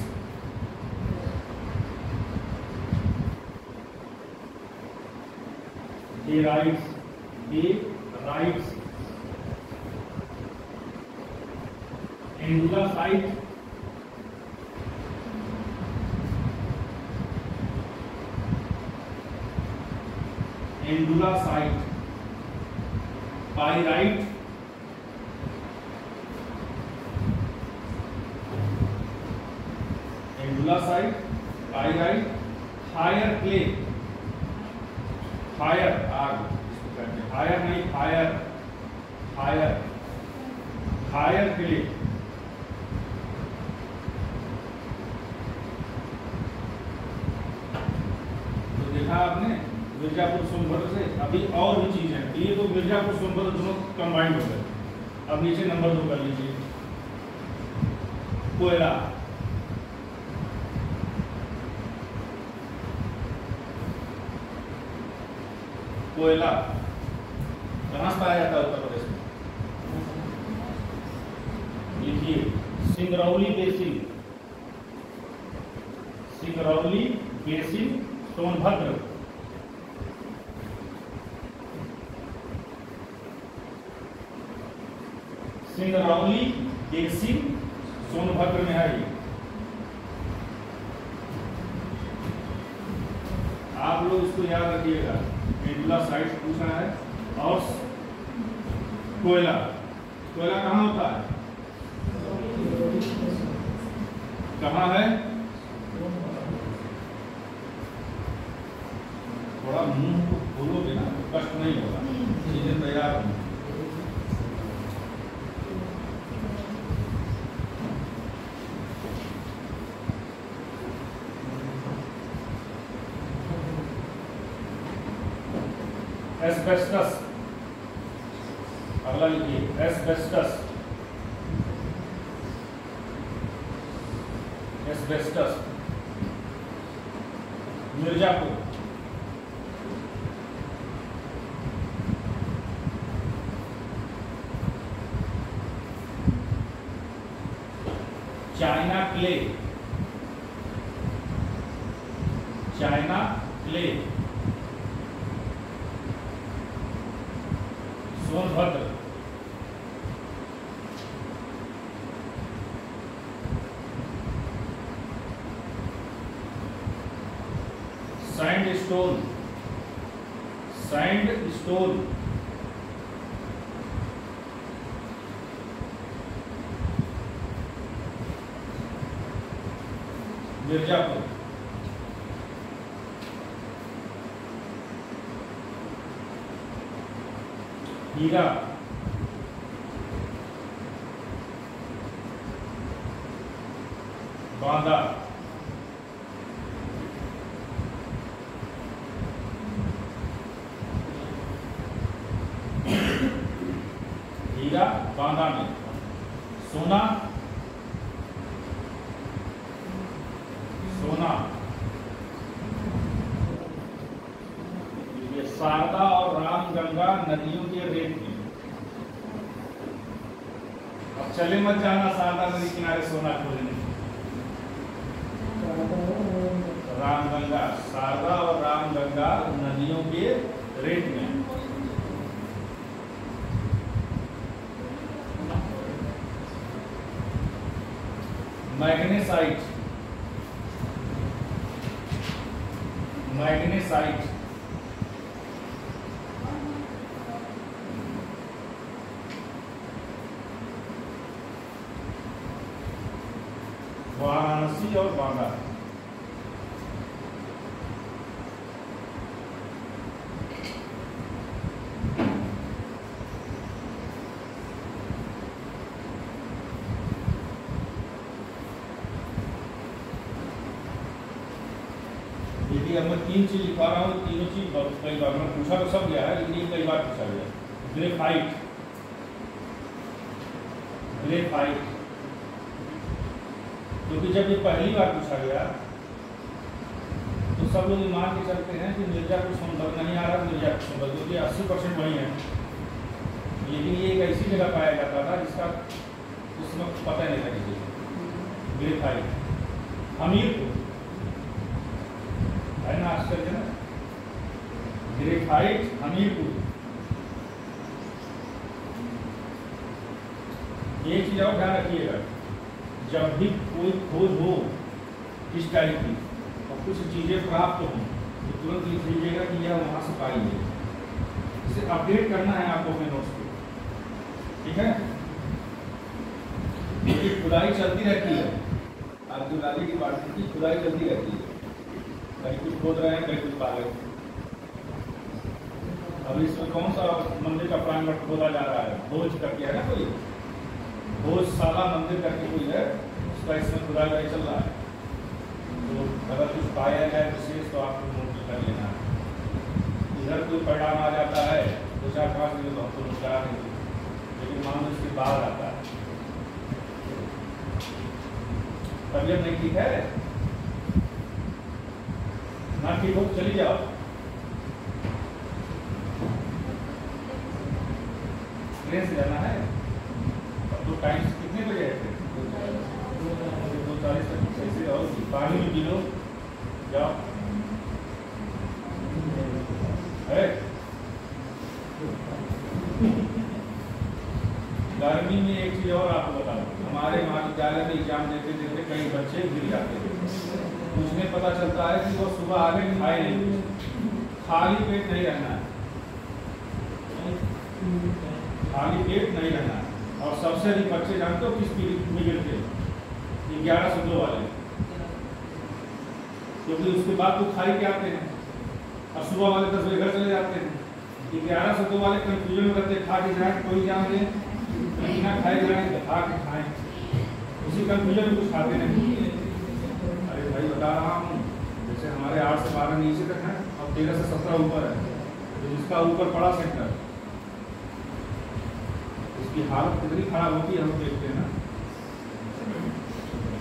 एंडुलासाइट, पाइराइट, फायर क्ले, फायर आग, फायर नहीं फायर क्ले, तो देखा आपने मिर्जापुर सोनभद्र से अभी और भी चीज़ है। ये तो मिर्जापुर सोनभद्र दोनों कंबाइंड हो गए। अब नीचे नंबर 2 कर लीजिए, कोयला। कोयला कहाँ से पाया जाता है उत्तर प्रदेश में? लिखिए Singrauli basin, Singrauli basin Sonbhadra. Singrauli basin Sonbhadra में है ये। आप लोग इसको याद रखिएगा, मेडुला साइट पूछा है। और कोयला, कोयला कहाँ होता है? कहाँ है? थोड़ा मुंह को खोलोगे ना तो कष्ट नहीं होगा, चीजें तैयार होंगी। एस्बेस्टस, अगला लिखिए asbestos, asbestos Mirzapur. China clay, China clay Sonbhadra. Sand stone, sand stone Mirzapur. हीरा, बांदा। हीरा बांदा में। सोना, सोना ये शारदा और रामगंगा नदियों के रेत में। अब चले मत जाना शारदा नदी किनारे सोना खोजने। रामगंगा, शारदा और रामगंगा नदियों के रेत में। मैग्नेसाइट, मैग्नेसाइट वाराणसी और बांदा। देखिए अब मैं 3 चीज लिखा रहा हूँ, तीनों चीज कई बार मैं पूछा तो सब गया है, लेकिन ये कई बार पूछा गया। ग्रेफाइट, ग्रेफाइट क्योंकि जब ये पहली बार पूछा गया तो सब लोग मान के चलते हैं कि मिर्जापुर सोनभद्र नहीं आ रहा, मिर्जापुर सोनभद्र, क्योंकि 80% वही है। लेकिन ये एक ऐसी जगह पाया जाता था जिसका उस वक्त पता नहीं था किसी। ग्रेफाइट हमीरपुर है ना, आश्चर्य ना। ग्रेफाइट हमीरपुर। एक चीज और ध्यान रखिएगा, जब भी कोई खोज हो इस टाइप की और कुछ चीजें प्राप्त हो तो तुरंत लिख लीजिएगा कि यह वहां से पाई है। इसे अपडेट करना है आपको अपने नोट्स को, ठीक है। क्योंकि खुदाई चलती रहती है, आर्कियोलॉजी डिपार्टमेंट की खुदाई चलती रहती है। कहीं कुछ खोद रहे हैं, कहीं कुछ पा रहे हैं। अब इसमें कौन सा मंदिर का प्रांगण खोदा जा रहा है? भोज करके है ना, कोई भोजशाला मंदिर करके कोई है, उसका इसमें खुदाई चल रहा है। तो अगर कुछ पाया जाए विशेष तो आपको नोट कर लेना है। अंदर कोई परिणाम आ जाता है तो 4-5 दिन तो हमको नुकसान नहीं, लेकिन मान लो इसके बाहर आता है, तबीयत नहीं ठीक है ना, ठीक हो चली जाओ। ट्रेन से जाना है, अब तो टाइम कितने बजे है? 2:40 तक ऐसे और पानी भी पी लो, जाओ। गर्मी में एक चीज और आपको बता दूं, हमारे महाविद्यालय में एग्जाम देते देते कई बच्चे गिर जाते हैं। उसमें पता चलता है कि वो सुबह आगे खाए नहीं, खाली पेट नहीं रहना है, खाली पेट नहीं रहना है। और सबसे अधिक बच्चे जानते हो किस पीढ़ी में गिरते हैं? 1102 वाले, क्योंकि उसके बाद तो खाई के आते हैं और सुबह वाले 10 बजे घर चले जाते हैं। 1102 वाले कंफ्यूजन में रहते, खा के जाए कोई जान दे, ना खाए जाए खा के खाएं, उसी कंफ्यूजन में कुछ खाते नहीं। अरे भाई बता रहा हूँ, जैसे हमारे 8 से 12 नीचे तक है और 13 से 17 ऊपर है, तो जिसका ऊपर पड़ा सेंटर उसकी हालत कितनी खराब होती है हम देखते हैं ना।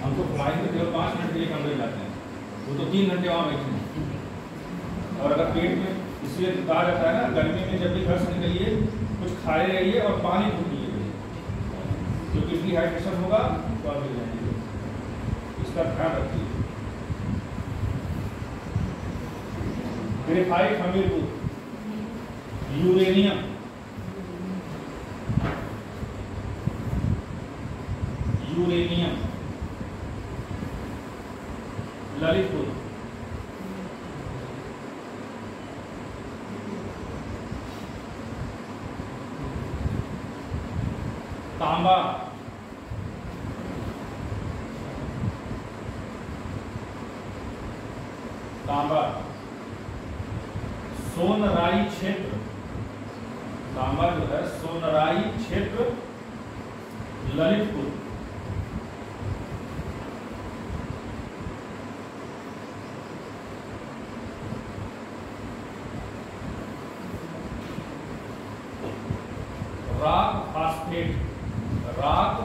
हमको फ्लाइट में केवल 5 मिनट के लिए कमरे जाते हैं, वो तो 3 घंटे वहाँ बैठे हैं। और अगर पेट में इसलिए कहा जाता है ना, गर्मी में जब भी घर से निकलिए कुछ खाए रहिए और पानी खूब पिए, क्योंकि डिहाइड्रेशन होगा तो आप गिर जाएंगे, इसका ध्यान रखिए। Graphite Hamirpur, uranium, uranium Lalitpur, तांबा, तांबा सोनराई क्षेत्र, तांबा जो है सोनराई क्षेत्र Lalitpur, rock phosphate, rock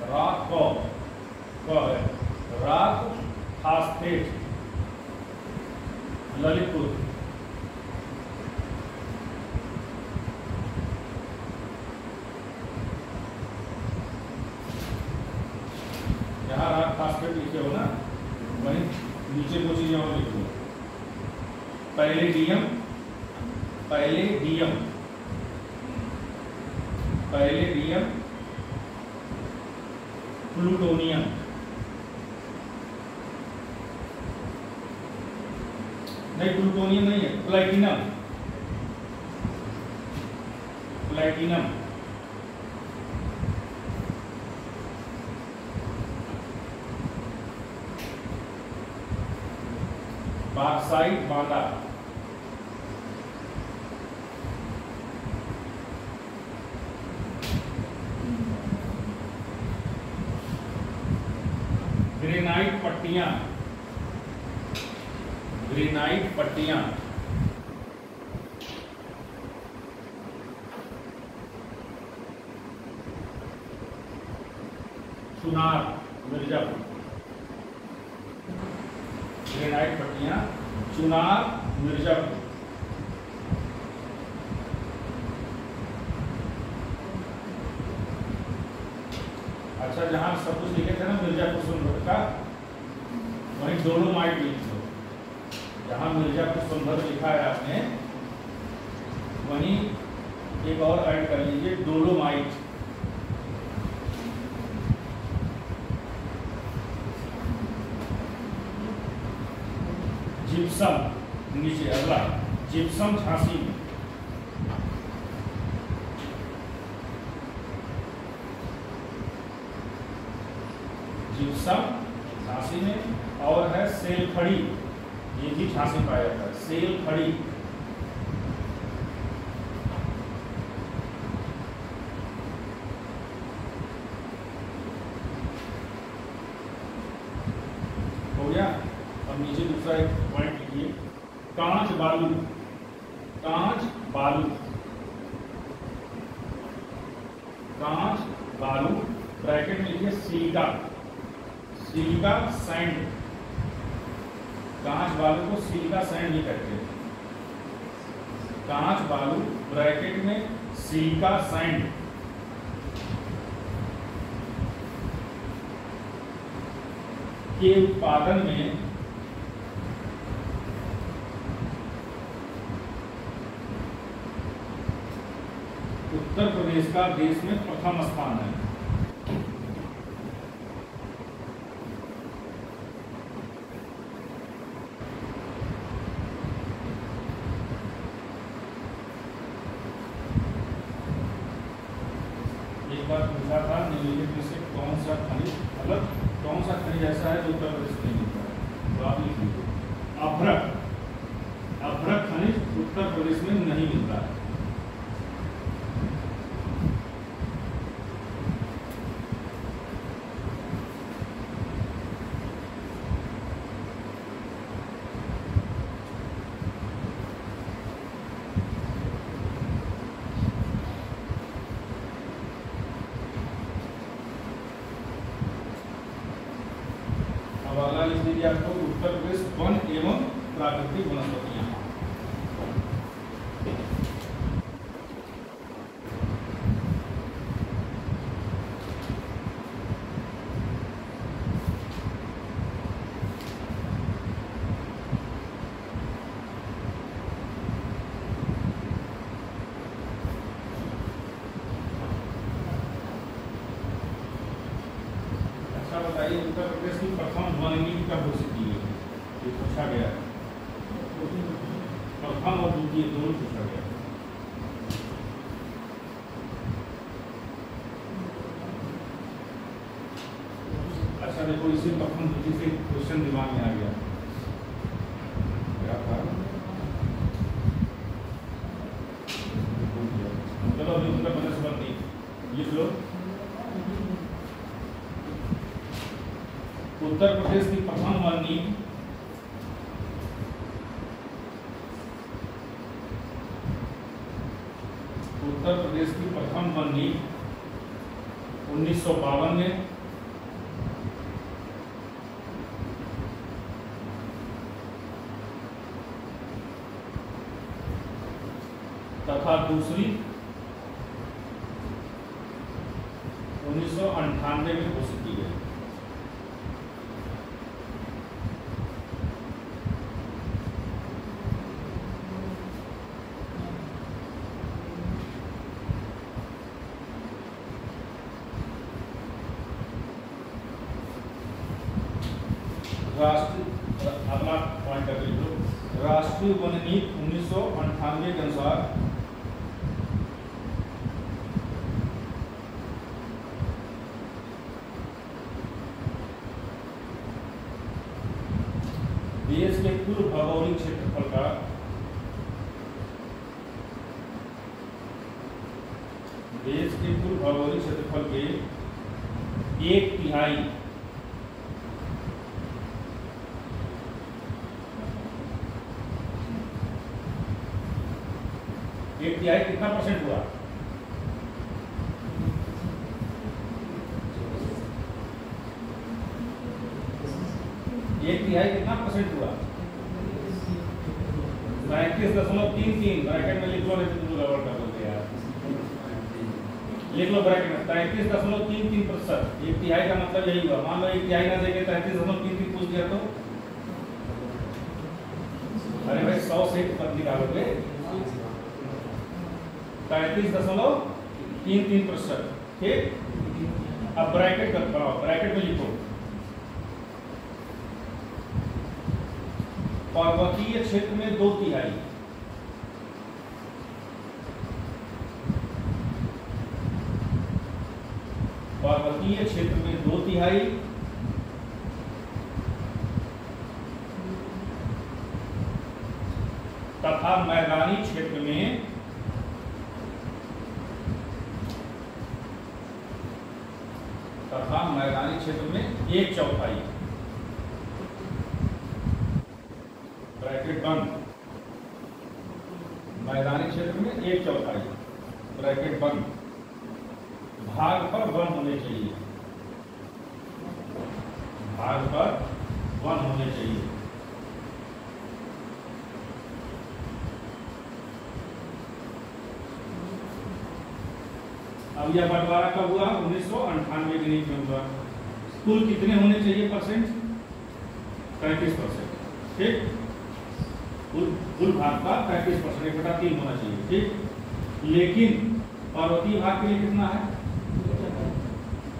rock को है राक फास्फेट ललितपुर, जहाँ राक फास्फेट लिखे हो ना वहीं नीचे दो चीजें और लिखो, पैलेडियम, पैलेडियम, पैलेडियम, प्लूटोनियम, नहीं प्लूटोनियम नहीं है, platinum, platinum, bauxite Banda, granite पट्टियां, ग्रेनाइट पट्टियां, चुनार मिर्जापुर, ग्रेनाइट पट्टियां चुनार मिर्जापुर, अच्छा जहां सब कुछ लिखे थे ना मिर्जापुर सोनभद्र का, वहीं डोलोमाइट लिख दो, जहां मिर्जापुर सोनभद्र लिखा है आपने वहीं एक और ऐड कर लीजिए डोलोमाइट, जिप्सम नीचे अगला, जिप्सम झांसी में, जिप्सम झांसी में, और है सेल खड़ी, ये भी झांसी पाया जाता है, सेल खड़ी, हो गया। अब नीचे दूसरा एक पॉइंट लिखिए, कांच बालू, कांच बालू, कांच बालू ब्रैकेट में लिखिए सिलिका, सिलिका सैंड, कांच बालू को सिलिका सैंड भी कहते हैं। कांच बालू ब्रैकेट में सिलिका सैंड के उत्पादन में उत्तर प्रदेश का देश में प्रथम स्थान है। एक बार पूछा था निम्नलिखित में से कौन सा खनिज, मतलब कौन सा खनिज ऐसा है जो उत्तर प्रदेश में नहीं मिलता है, तो आप लिख लीजिए अभ्रक, अभ्रक खनिज उत्तर प्रदेश में नहीं मिलता है। अब अगला लिख दीजिए आपको उत्तर प्रदेश वन एवं प्राकृतिक वनस्पतियां। अच्छा बताइए उत्तर प्रदेश की प्रथम वन नीति कब घोषित की गई? ये पूछा गया, प्रथम और द्वितीय दोनों पूछा गया। अच्छा देखो इसी प्रथम द्वितीय से क्वेश्चन दिमाग में आ गया, क्या था? चलो अभी उत्तर प्रदेश वन नीति लिख लो। उत्तर प्रदेश की प्रथम वन नीति उत्तर प्रदेश की प्रथम वन नीति 1952 में तथा दूसरी 1998 में घोषित की गई। राष्ट्रीय, अगला पॉइंट कर लीजिए, राष्ट्रीय वन नीति 1998 के अनुसार देश के कुल भौगोलिक क्षेत्रफल का देश के कुल भौगोलिक क्षेत्रफल के 1/3 1/3 कितना परसेंट हुआ? 1/3 कितना परसेंट हुआ? 33.33, ब्रैकेट में लिख लो, नहीं तो तुम गड़बड़ कर दोगे यार। लिख लो ब्रैकेट में 33.33%। 1/3 का मतलब यही हुआ। मान लो 1/3 ना देके 33.33 पूछ दिया तो अरे भाई 100 से कितना निकालोगे? 33.33%। ठीक, अब ब्रैकेट कर पाओ, ब्रैकेट में लिखो पर्वतीय क्षेत्र में 2/3, पर्वतीय क्षेत्र में 2/3 तथा मैदानी क्षेत्र में मैदानी क्षेत्र में 1/4। ब्रैकेट बंद। मैदानी क्षेत्र में 1/4 ब्रैकेट बंद भाग पर 1 होने चाहिए, भाग पर 1 होने चाहिए। अब यह बंटवारा कब हुआ? 1998 के नीति में हुआ। कुल कितने होने चाहिए परसेंट? 35%। ठीक, कुल भाग का 35%, 1/3 होना चाहिए। ठीक, लेकिन पर्वतीय भाग के लिए कितना है?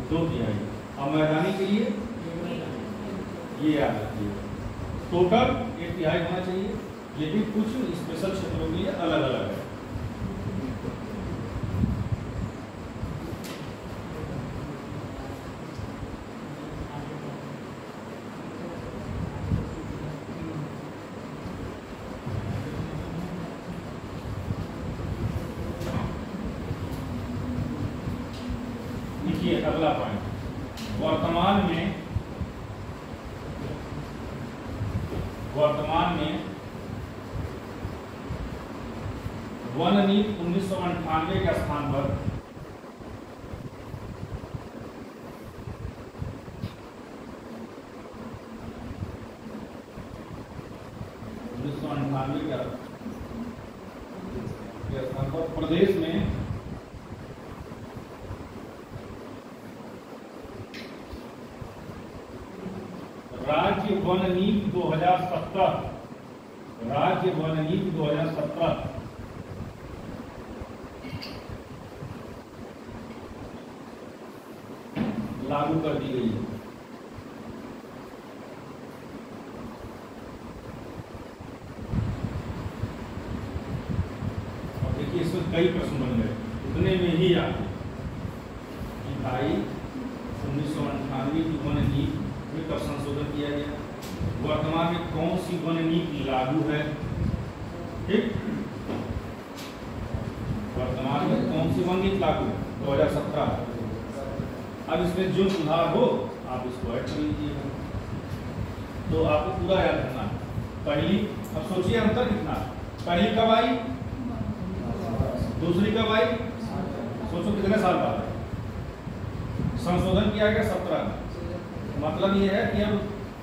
2/3। और मैदानी के लिए ये याद रखिए, टोटल 1/3 होना चाहिए, लेकिन कुछ स्पेशल क्षेत्रों के लिए अलग अलग है। देखिए अगला पॉइंट, वर्तमान में वन नीति 1998 के स्थान पर प्रदेश में राज्य वन नीति 2017 लागू कर दी गई है। और देखिए इसमें कई प्रश्न बन गए, उतने में ही आते कि भाई 1998 की वन नीति में कब संशोधन किया गया, वर्तमान में कौन सी वन नीति लागू है। ठीक, वर्तमान में कौन सी वन नीति लागू है? 2017। अब इसमें जो सुधार हो आप इसको ऐड कर लीजिएगा। तो आपको पूरा याद रखना। पहली, अब सोचिए अंतर कितना, पहली कब आई, दूसरी कब आई, सोचो कितने साल बाद है। संशोधन किया गया 17 में, मतलब ये है कि अब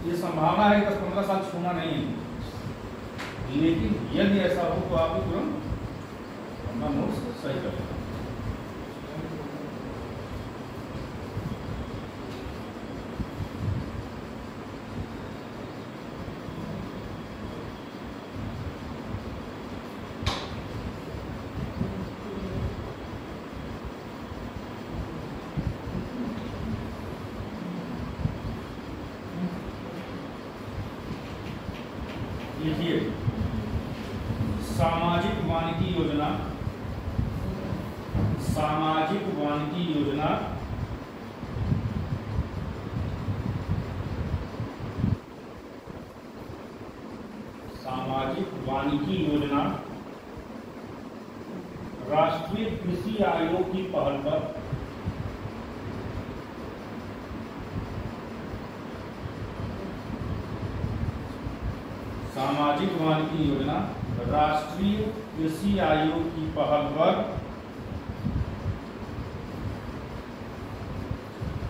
ये संभावना है 10-15 साल छूना नहीं है, लेकिन यदि ऐसा हो तो आप तुरंत अपना नोट्स सही कर लेना। लिखिए, सामाजिक वानिकी योजना, सामाजिक वानिकी योजना सामाजिक वानिकी योजना राष्ट्रीय कृषि आयोग की पहल पर सामाजिक वानिकी योजना राष्ट्रीय कृषि आयोग की पहल पर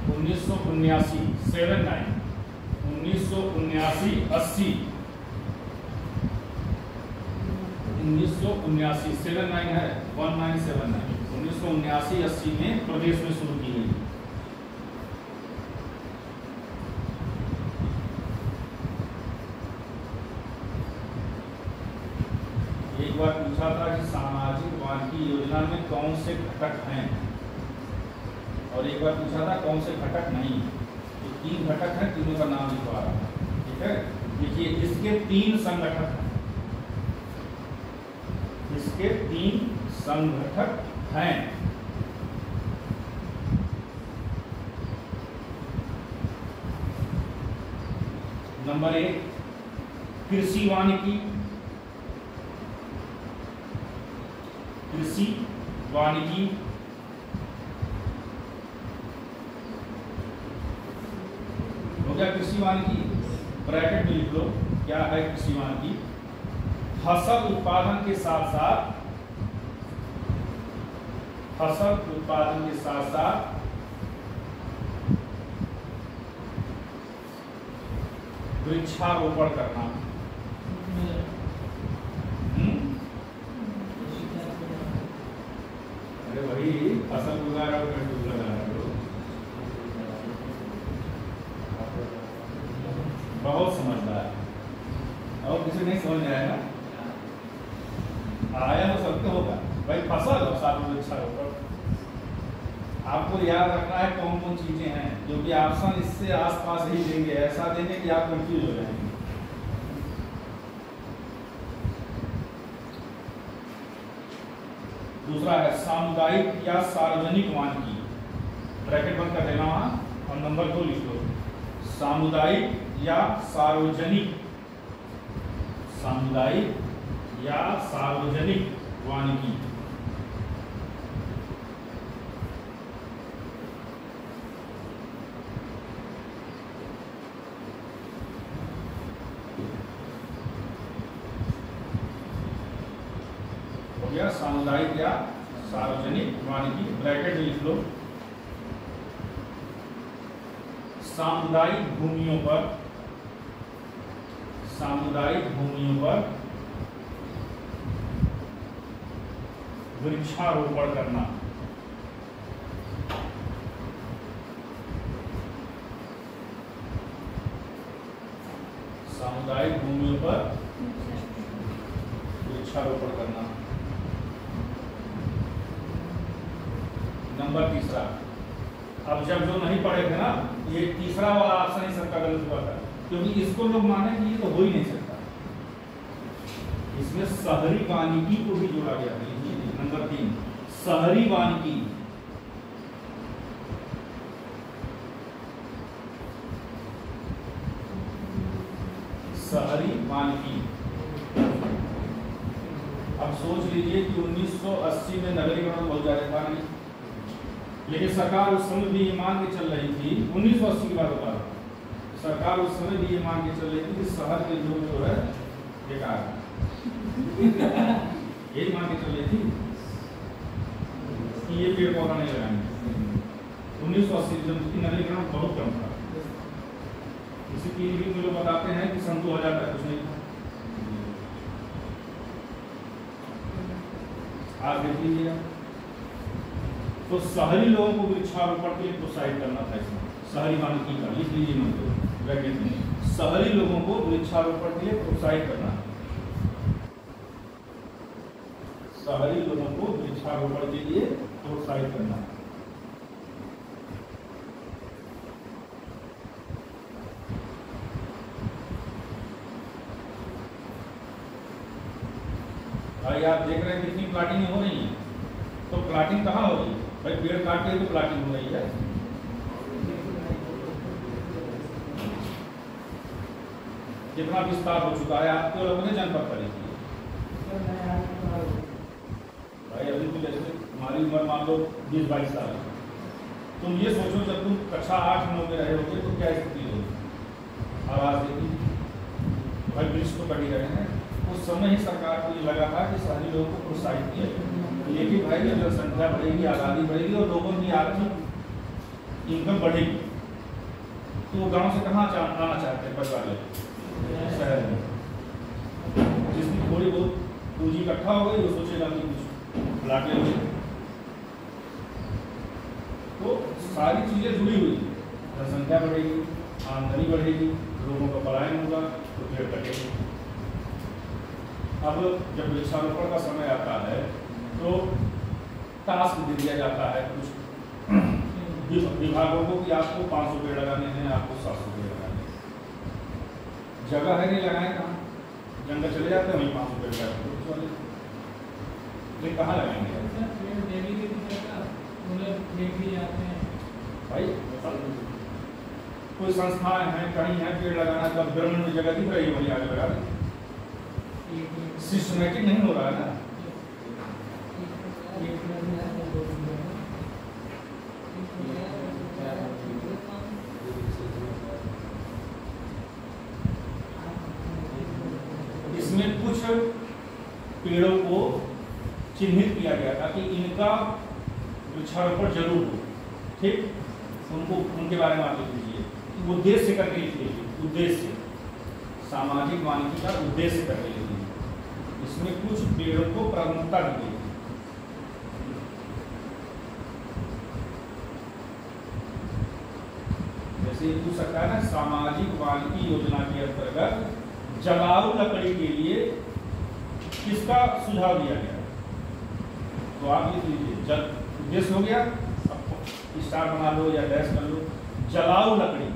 1979-80 में प्रदेश में शुरू की गई। एक बार पूछा था कि सामाजिक वानिकी योजना में कौन से घटक हैं, और एक बार पूछा था कौन से घटक नहीं। तो 3 घटक हैं, तीनों का नाम लिखवा रहा है। ठीक है, देखिए इसके 3 संगठक हैं, इसके 3 संगठक हैं। नंबर 1 कृषि वानिकी, कृषि वानिकी हो गया। कृषि वानिकी ब्रैकेट में लिख लो क्या है कृषि वानिकी? फसल उत्पादन के साथ साथ फसल उत्पादन के साथ साथ वृक्षारोपण करना। अरे वही फसल उगा रहा हो, लगा रहा हो, बहुत समझदार। और किसी नहीं समझ में आएगा, आया तो सबको होगा भाई। फसल और साथ में वृक्षारोपण आपको याद रखना है कौन कौन चीजें हैं, क्योंकि ऑप्शन इससे आसपास ही देंगे, ऐसा देंगे कि आप कंफ्यूज हो जाएंगे। दूसरा है सामुदायिक या सार्वजनिक वानिकी, ब्रैकेट बंद कर देना वहां और नंबर 2 लिख लो। सामुदायिक या सार्वजनिक, सामुदायिक या सार्वजनिक वानिकी। हो गया सामुदायिक या सार्वजनिक वानिकी, ब्रैकेट में लिख लो। सामुदायिक भूमियों पर, सामुदायिक भूमियों पर वृक्षारोपण करना। सामुदायिक भूमियों पर वृक्षारोपण करना। नंबर तीसरा, अब जब जो नहीं पढ़े थे ना, ये तीसरा वाला ऑप्शन ही सबका गलत हुआ था, क्योंकि इसको लोग माने कि ये तो हो ही नहीं सकता। इसमें शहरी वानिकी को भी जोड़ा गया है। नंबर 3 शहरी वानिकी, शहरी वानिकी। अब सोच लीजिए कि 1980 में नगरीकरण बहुत ज्यादा था नहीं, लेकिन सरकार उस समय भी ये मान के चल रही थी, 1980 की बात बता रहा हूं, सरकार उस समय भी ये मान के चल रही थी कि शहर के लोग जो है बेकार है। यही मान के चल रही थी कि ये पेड़ पौधा नहीं लगाएंगे। 1980 जब की नगरीकरण बहुत कम था, इसी के लिए लोग बताते हैं कि सन 2000 तक कुछ नहीं था। आज देख लीजिएगा, तो शहरी लोगों को वृक्षारोपण के लिए प्रोत्साहित करना था। इसमें शहरी वानिकी का लिख लीजिए, मतलब ब्रैकेट में शहरी लोगों को वृक्षारोपण के लिए प्रोत्साहित करना। शहरी लोगों को वृक्षारोपण के लिए प्रोत्साहित करना। भाई आप देख रहे हैं कितनी प्लाटिंग हो रही है, तो प्लाटिंग कहाँ हो रही है भाई? पेड़ काट के तो प्लाटिंग हो रही है। कितना विस्तार हो चुका है आपके और अपने जनपद पर। भाई अभी तो जैसे हमारी उम्र मान लो 20-22 साल, तुम ये सोचो जब तुम कक्षा 8-9 में रहे होगे तो क्या स्थिति होगी। आवाज देती भाई वृक्ष तो कट ही रहे हैं। उस समय ही सरकार को ये लगा था कि शहरी लोगों को प्रोत्साहित किया, लेकिन भाई जब जनसंख्या बढ़ेगी, आबादी बढ़ेगी और लोगों की आर्थिक इनकम बढ़ेगी, तो गांव से कहाँ आना चाहते हैं परिवार लोग? शहर में। जिसकी थोड़ी बहुत पूंजी इकट्ठा हो गई, वो सोचेगा कि कुछ प्लाट ले लो। तो सारी चीजें जुड़ी हुई, जनसंख्या बढ़ेगी, आमदनी बढ़ेगी, लोगों का पलायन होगा, तो पेड़ कटेंगे। अब जब वृक्षारोपण का समय आता है तो टास्क दे दिया जाता है कुछ विभागों को कि आपको 500 पेड़ लगाने हैं, आपको 700 पेड़ लगाने हैं। जगह है नहीं लगाए कहाँ, जंगल चले जाते हैं, वहीं 500 पेड़ लगाते हैं, लेकिन कहाँ लगाएंगे भाई? कोई संस्थाएं हैं, कहीं है पेड़ लगाना, जब ग्रामीण में जगह दिख रही है वहीं आगे लगा दें। सिस्टमेटिक नहीं हो रहा है ना। इसमें कुछ पेड़ों को चिन्हित किया गया था कि इनका वृक्षारोपण जरूर हो, ठीक, उनको उनके बारे में आप लिख लीजिए। उद्देश्य करके लिख लीजिए, उद्देश्य, सामाजिक वानिकी का उद्देश्य करके लिख लीजिए। इसमें कुछ पेड़ों को प्रमुखता दी गई। जैसे ये पूछ सकता है ना, सामाजिक वानिकी योजना के अंतर्गत जलाऊ लकड़ी के लिए किसका सुझाव दिया गया, तो आप लिख लीजिए। जल उद्देश्य हो गया, स्टार बना लो या डैश कर लो। जलाऊ लकड़ी,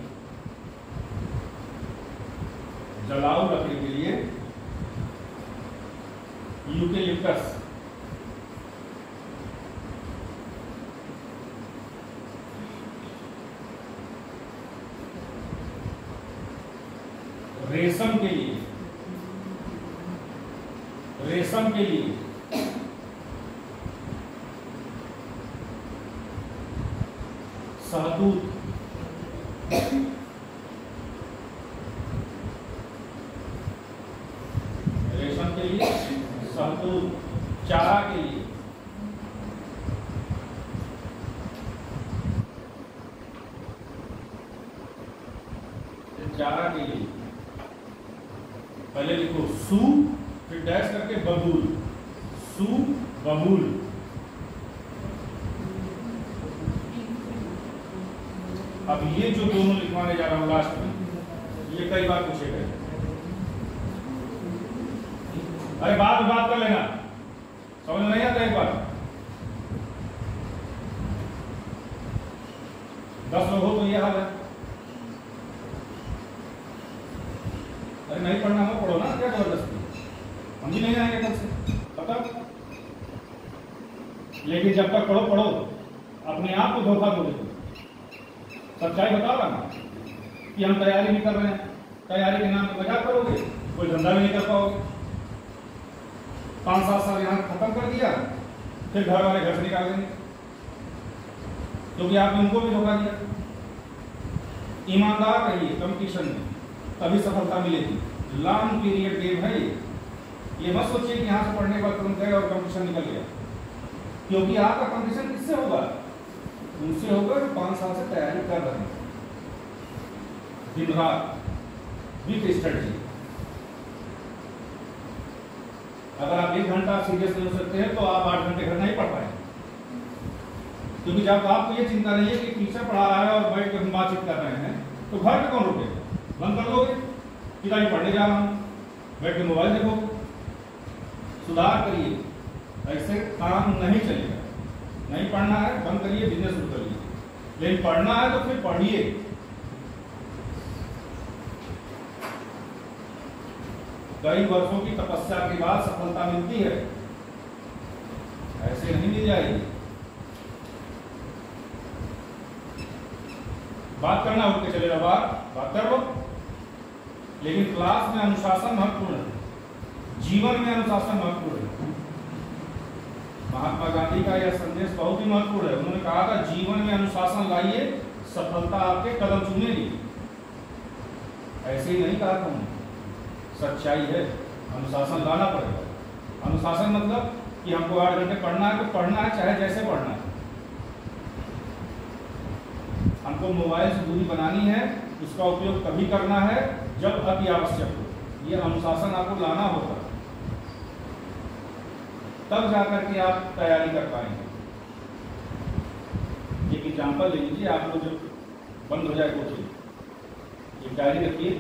जलाऊ लकड़ी के लिए यूकेलिप्टस, रेशम के लिए, रेशम के लिए शहतूत, रेशम के लिए शहतूत, चारा के लिए चारा के लिए पहले लिखो सू, फिर डैश करके बबूल, सू बबूल। अब ये जो दोनों लिखवाने जा रहा हूं लास्ट में, ये कई बार पूछे गए। अरे बात कर लेना, समझ में नहीं आता एक बार। 10 लोग हो तो ये हाल है। अरे नहीं पढ़ना हो पढ़ो ना, क्या जबरदस्ती, हम भी नहीं आएंगे कल से, पता। लेकिन जब तक पढ़ो अपने आप को धोखा दो। सच्चाई बताओ ना कि हम तैयारी नहीं कर रहे हैं, तैयारी के नाम पर मजाक करोगे, कोई धंधा भी नहीं कर पाओगे। 5-7 साल यहाँ खत्म कर दिया, फिर घर वाले घर से निकाल देंगे, क्योंकि आपने उनको भी धोखा दिया। ईमानदार रहिए कंपटीशन में, तभी सफलता मिलेगी। लॉन्ग पीरियड गेम है ये मत सोचिए कि यहाँ से पढ़ने के बाद तुरंत गए और कंपटीशन निकल गया, क्योंकि आपका कंपटीशन किससे होगा, उनसे होगा जो 5 साल से तैयारी कर रहे हैं, दिन रात विथ स्ट्रेटजी। अगर आप 1 घंटा सीरियस नहीं हो सकते हैं तो आप 8 घंटे घर नहीं पढ़ पाएंगे, क्योंकि जब आपको ये चिंता नहीं है कि टीचर पढ़ा रहा है और बैठ कर हम बातचीत कर रहे हैं, तो घर पे कौन रुकेगा, बंद कर दोगे कि नहीं पढ़ने जा रहा हूं, बैठ के मोबाइल देखोगे। सुधार करिए, ऐसे काम नहीं चलेगा। नहीं पढ़ना है बंद करिए, बिजनेस शुरू करिए, लेकिन पढ़ना है तो फिर पढ़िए। कई वर्षों की तपस्या के बाद सफलता मिलती है, ऐसे नहीं मिल जाएगी। बात करना उठ के चलेगा, बात कर लो, लेकिन क्लास में अनुशासन महत्वपूर्ण है, जीवन में अनुशासन महत्वपूर्ण है। महात्मा गांधी का यह संदेश बहुत ही महत्वपूर्ण है। उन्होंने कहा था जीवन में अनुशासन लाइए, सफलता आपके कदम चूमेगी। ऐसे ही नहीं कहा था उन्होंने, सच्चाई है, अनुशासन लाना पड़ेगा। अनुशासन मतलब कि हमको 8 घंटे पढ़ना है तो पढ़ना है, चाहे जैसे पढ़ना है। हमको मोबाइल से दूरी बनानी है, उसका उपयोग तभी करना है जब अति आवश्यक हो। यह अनुशासन आपको लाना होगा, तब जाकर के आप तैयारी कर पाएंगे। एक एग्जाम्पल ले लीजिए, आप लोग जब बंद हो जाए कोचिंग, एक डायरी रखिए,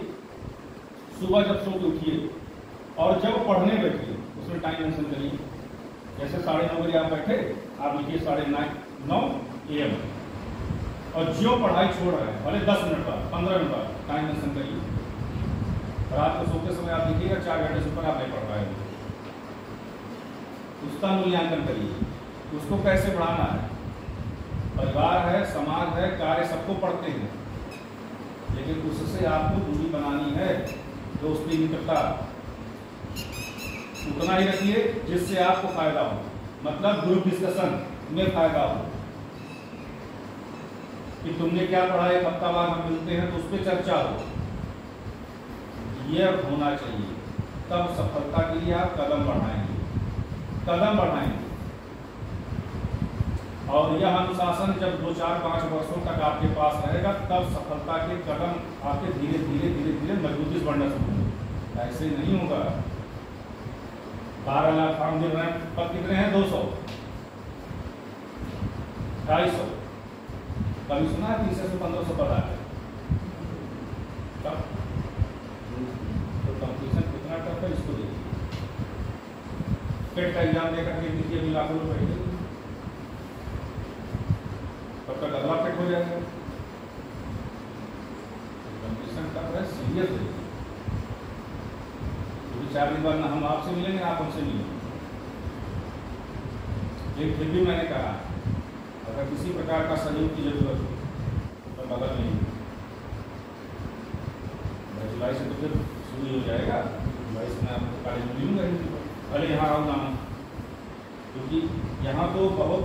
सुबह जब सो के उठिए और जब पढ़ने बैठिए उसमें टाइम मेंशन करिए। जैसे 9:30 बजे आप बैठे, आप लिखिए 9:30 AM, और जो पढ़ाई छोड़ रहे हैं भले 10 मिनट बाद, 15 मिनट बाद टाइम मेंशन करिए। रात को सोते समय आप लिखिएगा 4 घंटे से ऊपर आप नहीं पढ़ पाएंगे। उसका मूल्यांकन करिए, उसको कैसे बढ़ाना है। परिवार है, समाज है, कार्य सबको पढ़ते हैं, लेकिन उससे आपको दूरी बनानी है। दोस्ती मित्रता उतना ही रखिए जिससे आपको फायदा हो, मतलब ग्रुप डिस्कशन में फायदा हो कि तुमने क्या पढ़ा, एक हफ्ता बाद हम मिलते हैं तो उस पर चर्चा हो। यह होना चाहिए, तब सफलता के लिए आप कदम बढ़ाएंगे। और यह अनुशासन जब 2, 4, 5 वर्षों तक आपके पास रहेगा, तब सफलता के कदम आपके धीरे धीरे धीरे धीरे मजबूती से बढ़ना शुरू होंगे। ऐसे नहीं होगा। 12 लाख फॉर्म दे रहे हैं, पद कितने हैं? 200, 250, कभी सुना है 300 से 1500 पद आए? तब तो कंपटीशन कितना टफ है, इसको देखिए। टेट का एग्जाम देकर के देखिए, अभी लाखों रुपए के, तब तक अगला टेट हो जाएगा। कंपटीशन टफ है, सीरियस है। क्योंकि 4 दिन बाद ना हम आपसे मिलेंगे ना आप हमसे मिलेंगे। लेकिन फिर भी मैंने कहा, अगर किसी प्रकार का सहयोग की जरूरत हो तो बगल में, जुलाई से तो फिर शुरू हो जाएगा। जुलाई से मैं आपको कॉलेज में मिलूंगा ही, भले यहाँ आऊँ ना, क्योंकि यहाँ तो बहुत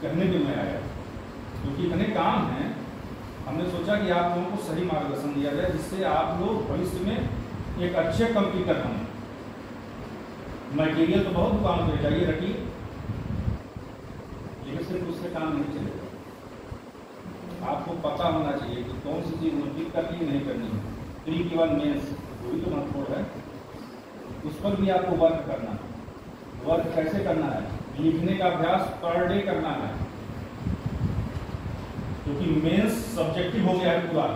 कहने के मैं आया, क्योंकि इतने काम हैं। हमने सोचा कि आप लोगों को सही मार्गदर्शन दिया जाए, जिससे आप लोग भविष्य में एक अच्छे कंप्यूटर बने। मटेरियल तो बहुत दुकानों पर चाहिए रखिए, लेकिन सिर्फ उससे काम नहीं चलेगा। आपको पता होना चाहिए कि कौन सी चीज़ उल्टी करनी है, नहीं करनी है। 3 मेंस वो भी तो महत्वपूर्ण है, उस पर भी आपको वर्क करना है। वर्क कैसे करना है? लिखने का अभ्यास पर डे करना है, क्योंकि मेंस सब्जेक्टिव हो गया है पूरा।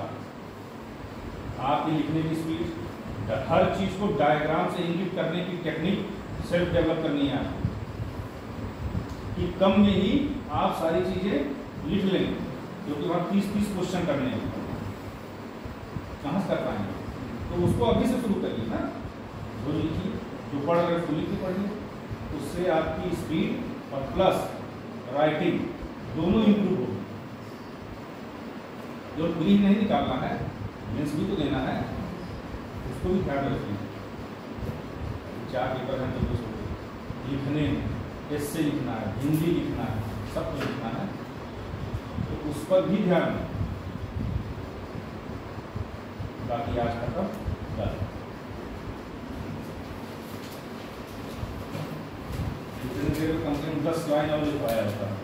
आपकी लिखने की स्पीड, हर चीज को डायग्राम से इंगित करने की टेक्निक सेल्फ डेवलप करनी है कि कम में ही आप सारी चीजें लिख लें, क्योंकि वहाँ 30 क्वेश्चन करने हैं, कहाँ से कर पाएंगे? तो उसको अभी से शुरू करिए ना, जो लिखिए, जो पढ़ रहे उसको लिख के पढ़िए, उससे आपकी स्पीड और प्लस राइटिंग दोनों इम्प्रूव होगी। जो प्री नहीं निकालना है, मेंस भी तो देना है, उसको भी ध्यान रखिए। 4 पेपर हैं तो उसको लिखने, ऐसे लिखना है, हिंदी लिखना है, सब कुछ लिखना है, तो उस पर भी ध्यान दें। बाकी आज खत्म, कम से कम 10 लाइन और लिखवाया होता है।